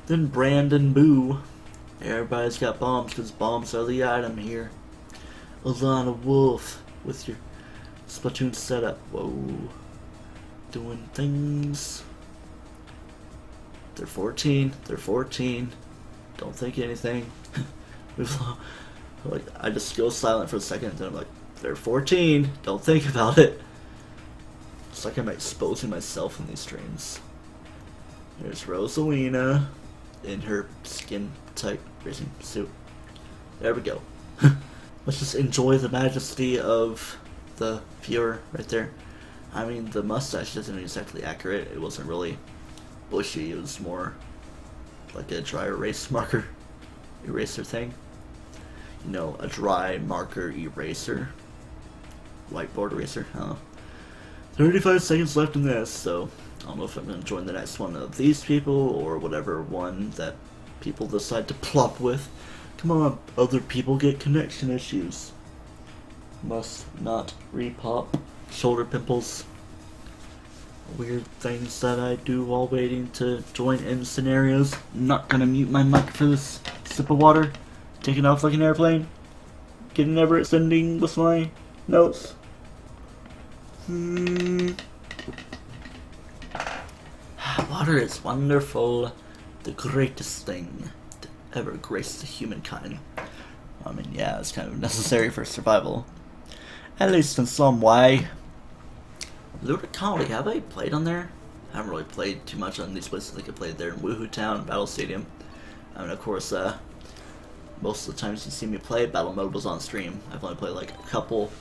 Then Brandon Boo. Everybody's got bombs because bombs are the item here. Alana Wolf with your Splatoon setup. Whoa. Doing things. They're 14. They're 14. Don't think anything. Like, I just go silent for a second, and then I'm like, they're 14. Don't think about it. It's like I'm exposing myself in these streams. There's Rosalina in her skin-tight racing suit. There we go. Let's just enjoy the majesty of the viewer right there. I mean, the mustache isn't exactly accurate. It wasn't really bushy. It was more like a dry erase marker eraser thing. You know, a dry marker eraser. Whiteboard eraser. I don't know. 35 seconds left in this, so I don't know if I'm going to join the next one of these people or whatever one that people decide to plop with. Come on, other people get connection issues. Must not repop. Shoulder pimples. Weird things that I do while waiting to join in scenarios. Not gonna mute my mic for this sip of water. Taking off like an airplane. Getting ever extending with my notes. Water is wonderful. The greatest thing to ever grace the humankind. I mean, yeah, it's kind of necessary for survival. At least in some way. Luda Comedy, have I played on there? I haven't really played too much on these places. Like I played there in Woohoo Town, Battle Stadium. I mean, of course, most of the times you see me play, battle mode was on stream. I've only played like a couple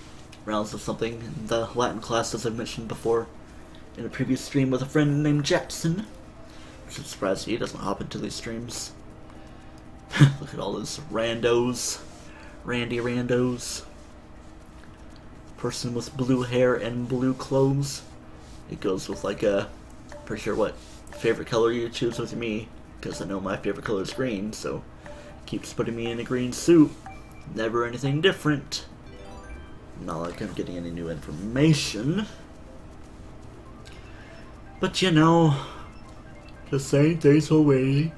rounds of something in the Latin class, as I mentioned before, in a previous stream with a friend named Jackson. Which is surprised he doesn't hop into these streams. Look at all those randos. Randy randos. Person with blue hair and blue clothes. It goes with like a, pretty sure what favorite color you choose with me, because I know my favorite color is green, so keeps putting me in a green suit. Never anything different. Not like I'm getting any new information. But you know, the same thing's already.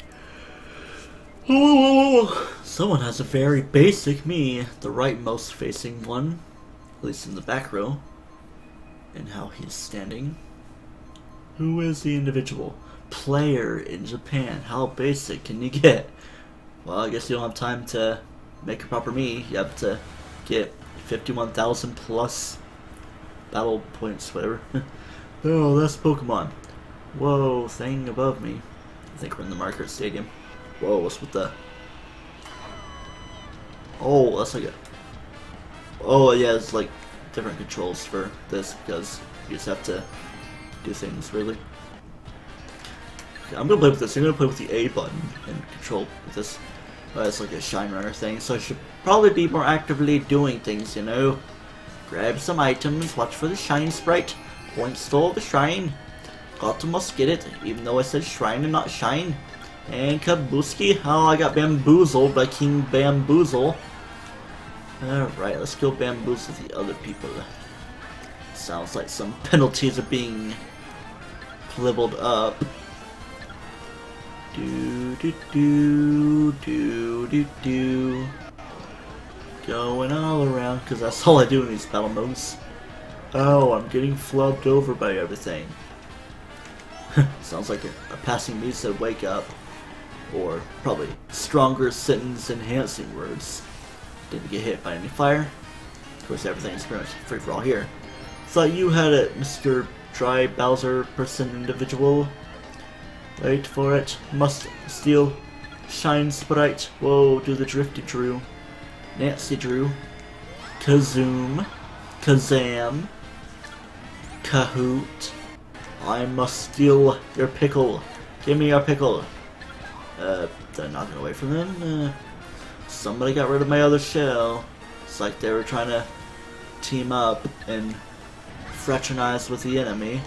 Oh, someone has a very basic me, the rightmost facing one, at least in the back row, and how he's standing. Who is the individual? Player in Japan. How basic can you get? Well, I guess you don't have time to make a proper me. You have to get 51,000 plus battle points, whatever. Oh, that's Pokemon. Whoa, thing above me. I think we're in the Mario Kart Stadium. Whoa, what's with the... Oh, that's like a... Oh, yeah, it's like different controls for this, because you just have to do things, really. Okay, I'm gonna play with this. I'm gonna play with the A button and control with this. It's like a shine runner thing, so I should probably be more actively doing things, you know. Grab some items, watch for the shine sprite, point stole the shrine. Got to must get it, even though I said shrine and not shine. And Kabuski, oh, I got bamboozled by King Bamboozle. Alright, let's go bamboozle the other people. Sounds like some penalties are being plibbled up. Do. Going all around, because that's all I do in these battle modes. Oh, I'm getting flubbed over by everything. Sounds like a passing me said wake up. Or probably stronger sentence enhancing words. Didn't get hit by any fire. Of course, everything's pretty much free for all here. Thought you had it, Mr. Dry Bowser person individual. Wait for it. Must steal. Shine sprite. Whoa, do the drifty Drew. Nancy Drew. Kazoom. Kazam. Kahoot. I must steal your pickle. Give me your pickle. They're not gonna wait for them. Somebody got rid of my other shell. It's like they were trying to team up and fraternize with the enemy.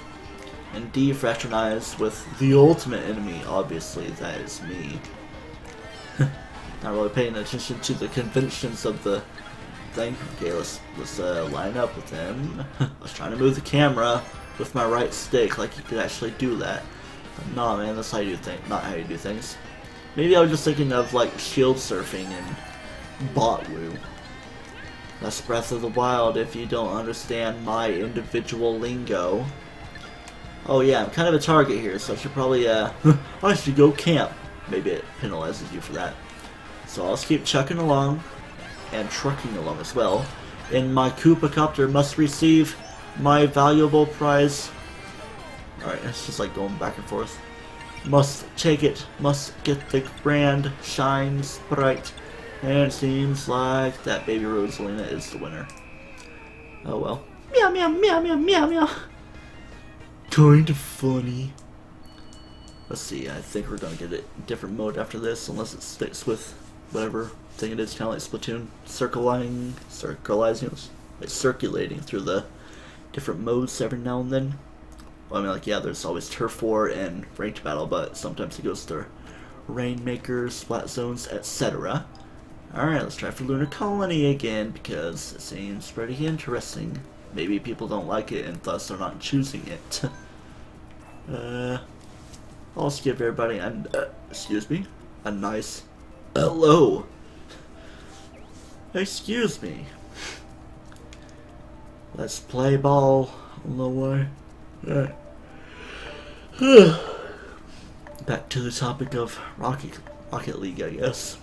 And defraternize with the ultimate enemy. Obviously, that is me. Not really paying attention to the conventions of the thing. Okay, let's line up with him. I was trying to move the camera with my right stick, like you could actually do that. But nah, man, that's how you do things. Not how you do things. Maybe I was just thinking of like shield surfing and bot woo. That's Breath of the Wild if you don't understand my individual lingo. Oh yeah, I'm kind of a target here, so I should probably I should go camp. Maybe it penalizes you for that. So I'll just keep chucking along and trucking along as well. And my Koopa Copter must receive my valuable prize. Alright, it's just like going back and forth. Must take it, must get the grand shine sprite. And it seems like that baby Rosalina is the winner. Oh well. Meow meow meow meow meow meow. Kind of funny. Let's see, I think we're gonna get a different mode after this, unless it sticks with whatever thing it is, kind of like Splatoon. Circulating, like circulating through the different modes every now and then. Well, I mean, like, yeah, there's always Turf War and Ranked Battle, but sometimes it goes to Rainmaker, Splat Zones, etc. Alright, let's try for Lunar Colony again, because it seems pretty interesting. Maybe people don't like it, and thus they're not choosing it. I'll just give everybody a nice hello. Excuse me. Let's play ball on the way. Back to the topic of Rocket League, I guess.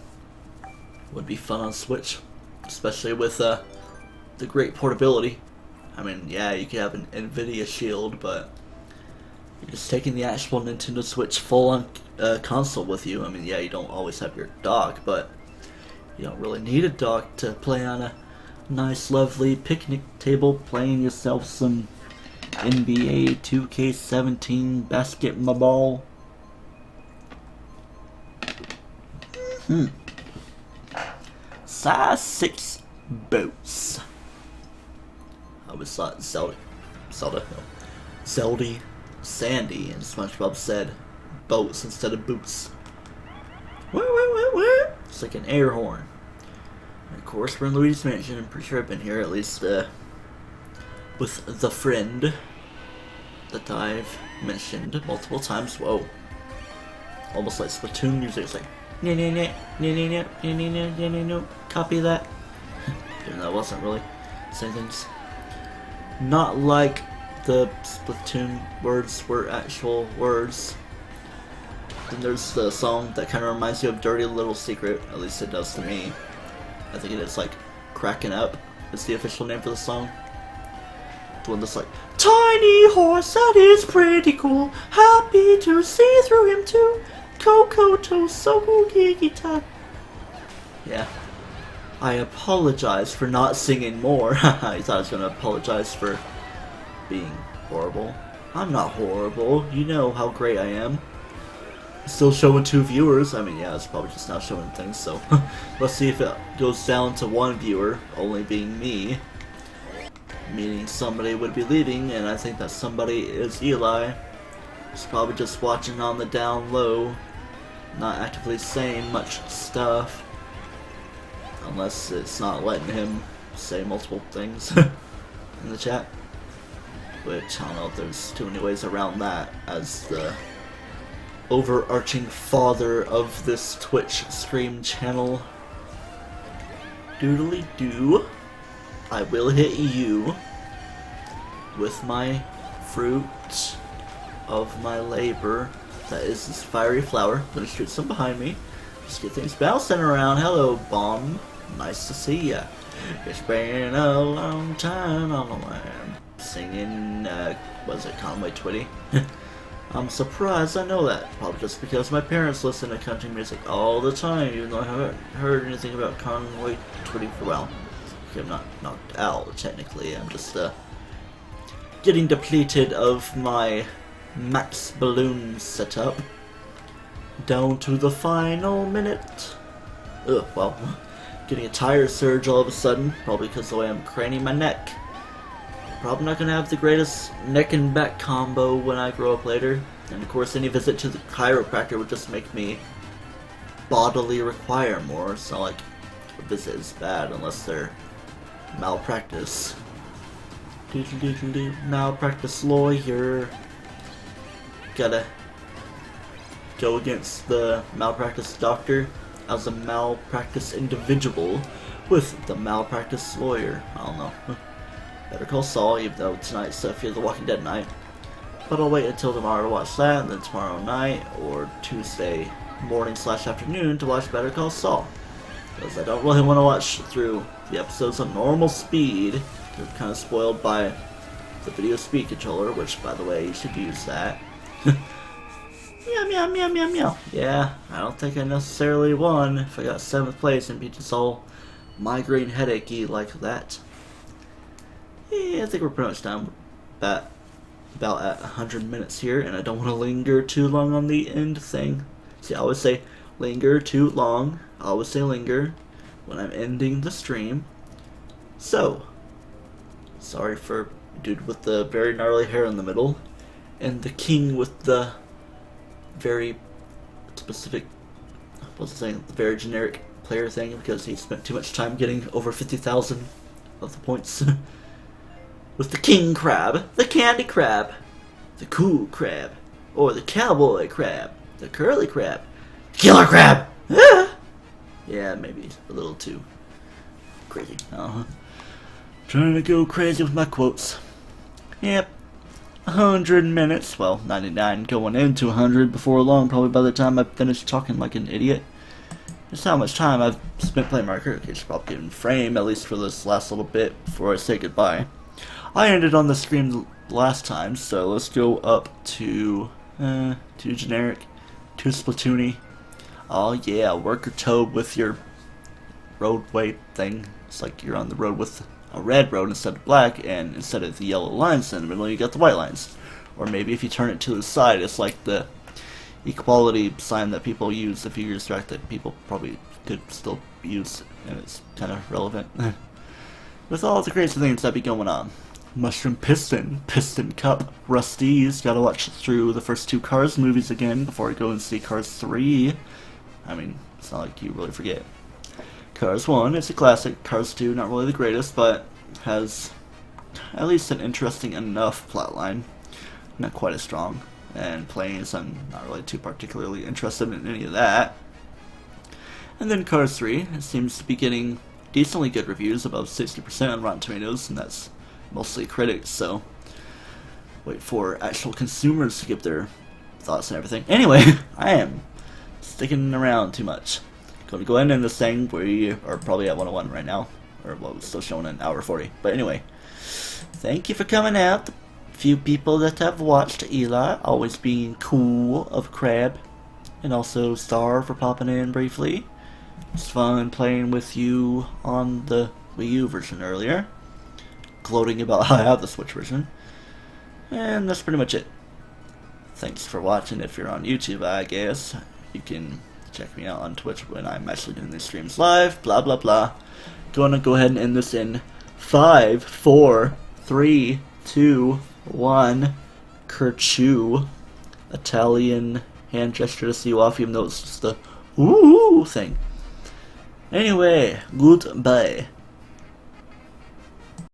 Would be fun on Switch, especially with the great portability. I mean, yeah, you could have an Nvidia Shield, but you're just taking the actual Nintendo Switch full-on console with you. I mean, yeah, you don't always have your dock, but You don't really need a dog to play on a nice, lovely picnic table, playing yourself some NBA 2K17 basketball. Size 6 boots. I always thought Zelda, Sandy, and SpongeBob said boats instead of boots. It's like an air horn. And of course, we're in Luigi's Mansion. I'm pretty sure I've been here at least with the friend that I've mentioned multiple times. Whoa. Almost like Splatoon music. It's like, copy that. Even though it wasn't really saying things. Not like the Splatoon words were actual words. Then there's the song that kind of reminds you of Dirty Little Secret. At least it does to me. I think it is like Cracking Up is the official name for the song. The one that's like, tiny horse that is pretty cool, happy to see through him too. Coco to so gigita. Yeah. I apologize for not singing more. I thought I was gonna apologize for being horrible. I'm not horrible. You know how great I am. Still showing 2 viewers. I mean, yeah, it's probably just now showing things, so let's see if it goes down to 1 viewer, only being me. Meaning somebody would be leaving, and I think that somebody is Eli. He's probably just watching on the down low, not actively saying much stuff. Unless it's not letting him say multiple things in the chat. Which, I don't know if there's too many ways around that, as the overarching father of this Twitch stream channel. Doodly doo. I will hit you with my fruit of my labor. That is this fiery flower. I'm gonna shoot some behind me. Just get things bouncing around. Hello, Bomb. Nice to see ya. It's been a long time on the land. Singing, was it Conway Twitty? I'm surprised I know that. Probably just because my parents listen to country music all the time, even though I haven't heard anything about Conway Twitty for a while. Okay, I'm not knocked out, technically. I'm just, getting depleted of my max balloon setup. Down to the final minute. Ugh, well, getting a tire surge all of a sudden, probably because the way I'm craning my neck. Probably not going to have the greatest neck and back combo when I grow up later. And of course, any visit to the chiropractor would just make me bodily require more. It's not like a visit is bad unless they're malpractice. Malpractice lawyer. Gotta go against the malpractice doctor as a malpractice individual with the malpractice lawyer. I don't know. Better Call Saul, even though tonight's Fear the Walking Dead night. But I'll wait until tomorrow to watch that, and then tomorrow night or Tuesday morning / afternoon to watch Better Call Saul. Because I don't really want to watch through the episodes on normal speed. They're kind of spoiled by the video speed controller, which, by the way, you should use that. Meow, meow, meow, meow, meow. Yeah, I don't think I necessarily won if I got 7th place and be just all migraine headachy like that. Yeah, I think we're pretty much done about at 100 minutes here, and I don't want to linger too long on the end thing. See, I always say linger too long. I always say linger when I'm ending the stream. So, sorry for dude with the very gnarly hair in the middle, and the king with the very specific, what's it saying, the very generic player thing, because he spent too much time getting over 50,000 of the points. With the king crab, the candy crab, the cool crab, or the cowboy crab, the curly crab, killer crab! Ah! Yeah, maybe a little too crazy. Trying to go crazy with my quotes. Yep. 100 minutes, well, 99 going into 100 before long, probably by the time I finish talking like an idiot. Just how much time I've spent playing Mario Kart. Okay, should probably get in frame, at least for this last little bit, before I say goodbye. I ended on the screen last time, so let's go up to, too generic, too Splatoony. Oh yeah, Worker Toad with your roadway thing. It's like you're on the road with a red road instead of black, and instead of the yellow lines in the middle, you got the white lines. Or maybe if you turn it to the side, it's like the equality sign that people use, a few years back that people probably could still use, and it's kind of relevant. With all the crazy things that be going on. Mushroom Piston, Piston Cup, Rusty's. Gotta watch through the first 2 Cars movies again before I go and see Cars 3. I mean, it's not like you really forget. Cars 1 is a classic. Cars 2, not really the greatest, but has at least an interesting enough plotline. Not quite as strong. And planes, I'm not really too particularly interested in any of that. And then Cars 3, it seems to be getting decently good reviews, above 60% on Rotten Tomatoes, and that's mostly critics, so wait for actual consumers to give their thoughts and everything. Anyway, I am sticking around too much. Going to go ahead and end this thing. We are probably at 101 right now, or well, it's still showing an hour 40. But anyway, thank you for coming out. The few people that have watched, Eli, always being cool, of Crab, and also Star for popping in briefly. It's fun playing with you on the Wii U version earlier, gloating about how I have the Switch version. And that's pretty much it. Thanks for watching. If you're on YouTube, I guess you can check me out on Twitch when I'm actually doing these streams live, blah blah blah. Gonna go ahead and end this in 5, 4, 3, 2, 1. Kerchoo. Italian hand gesture to see you off, even though it's just the ooh thing. Anyway, goodbye.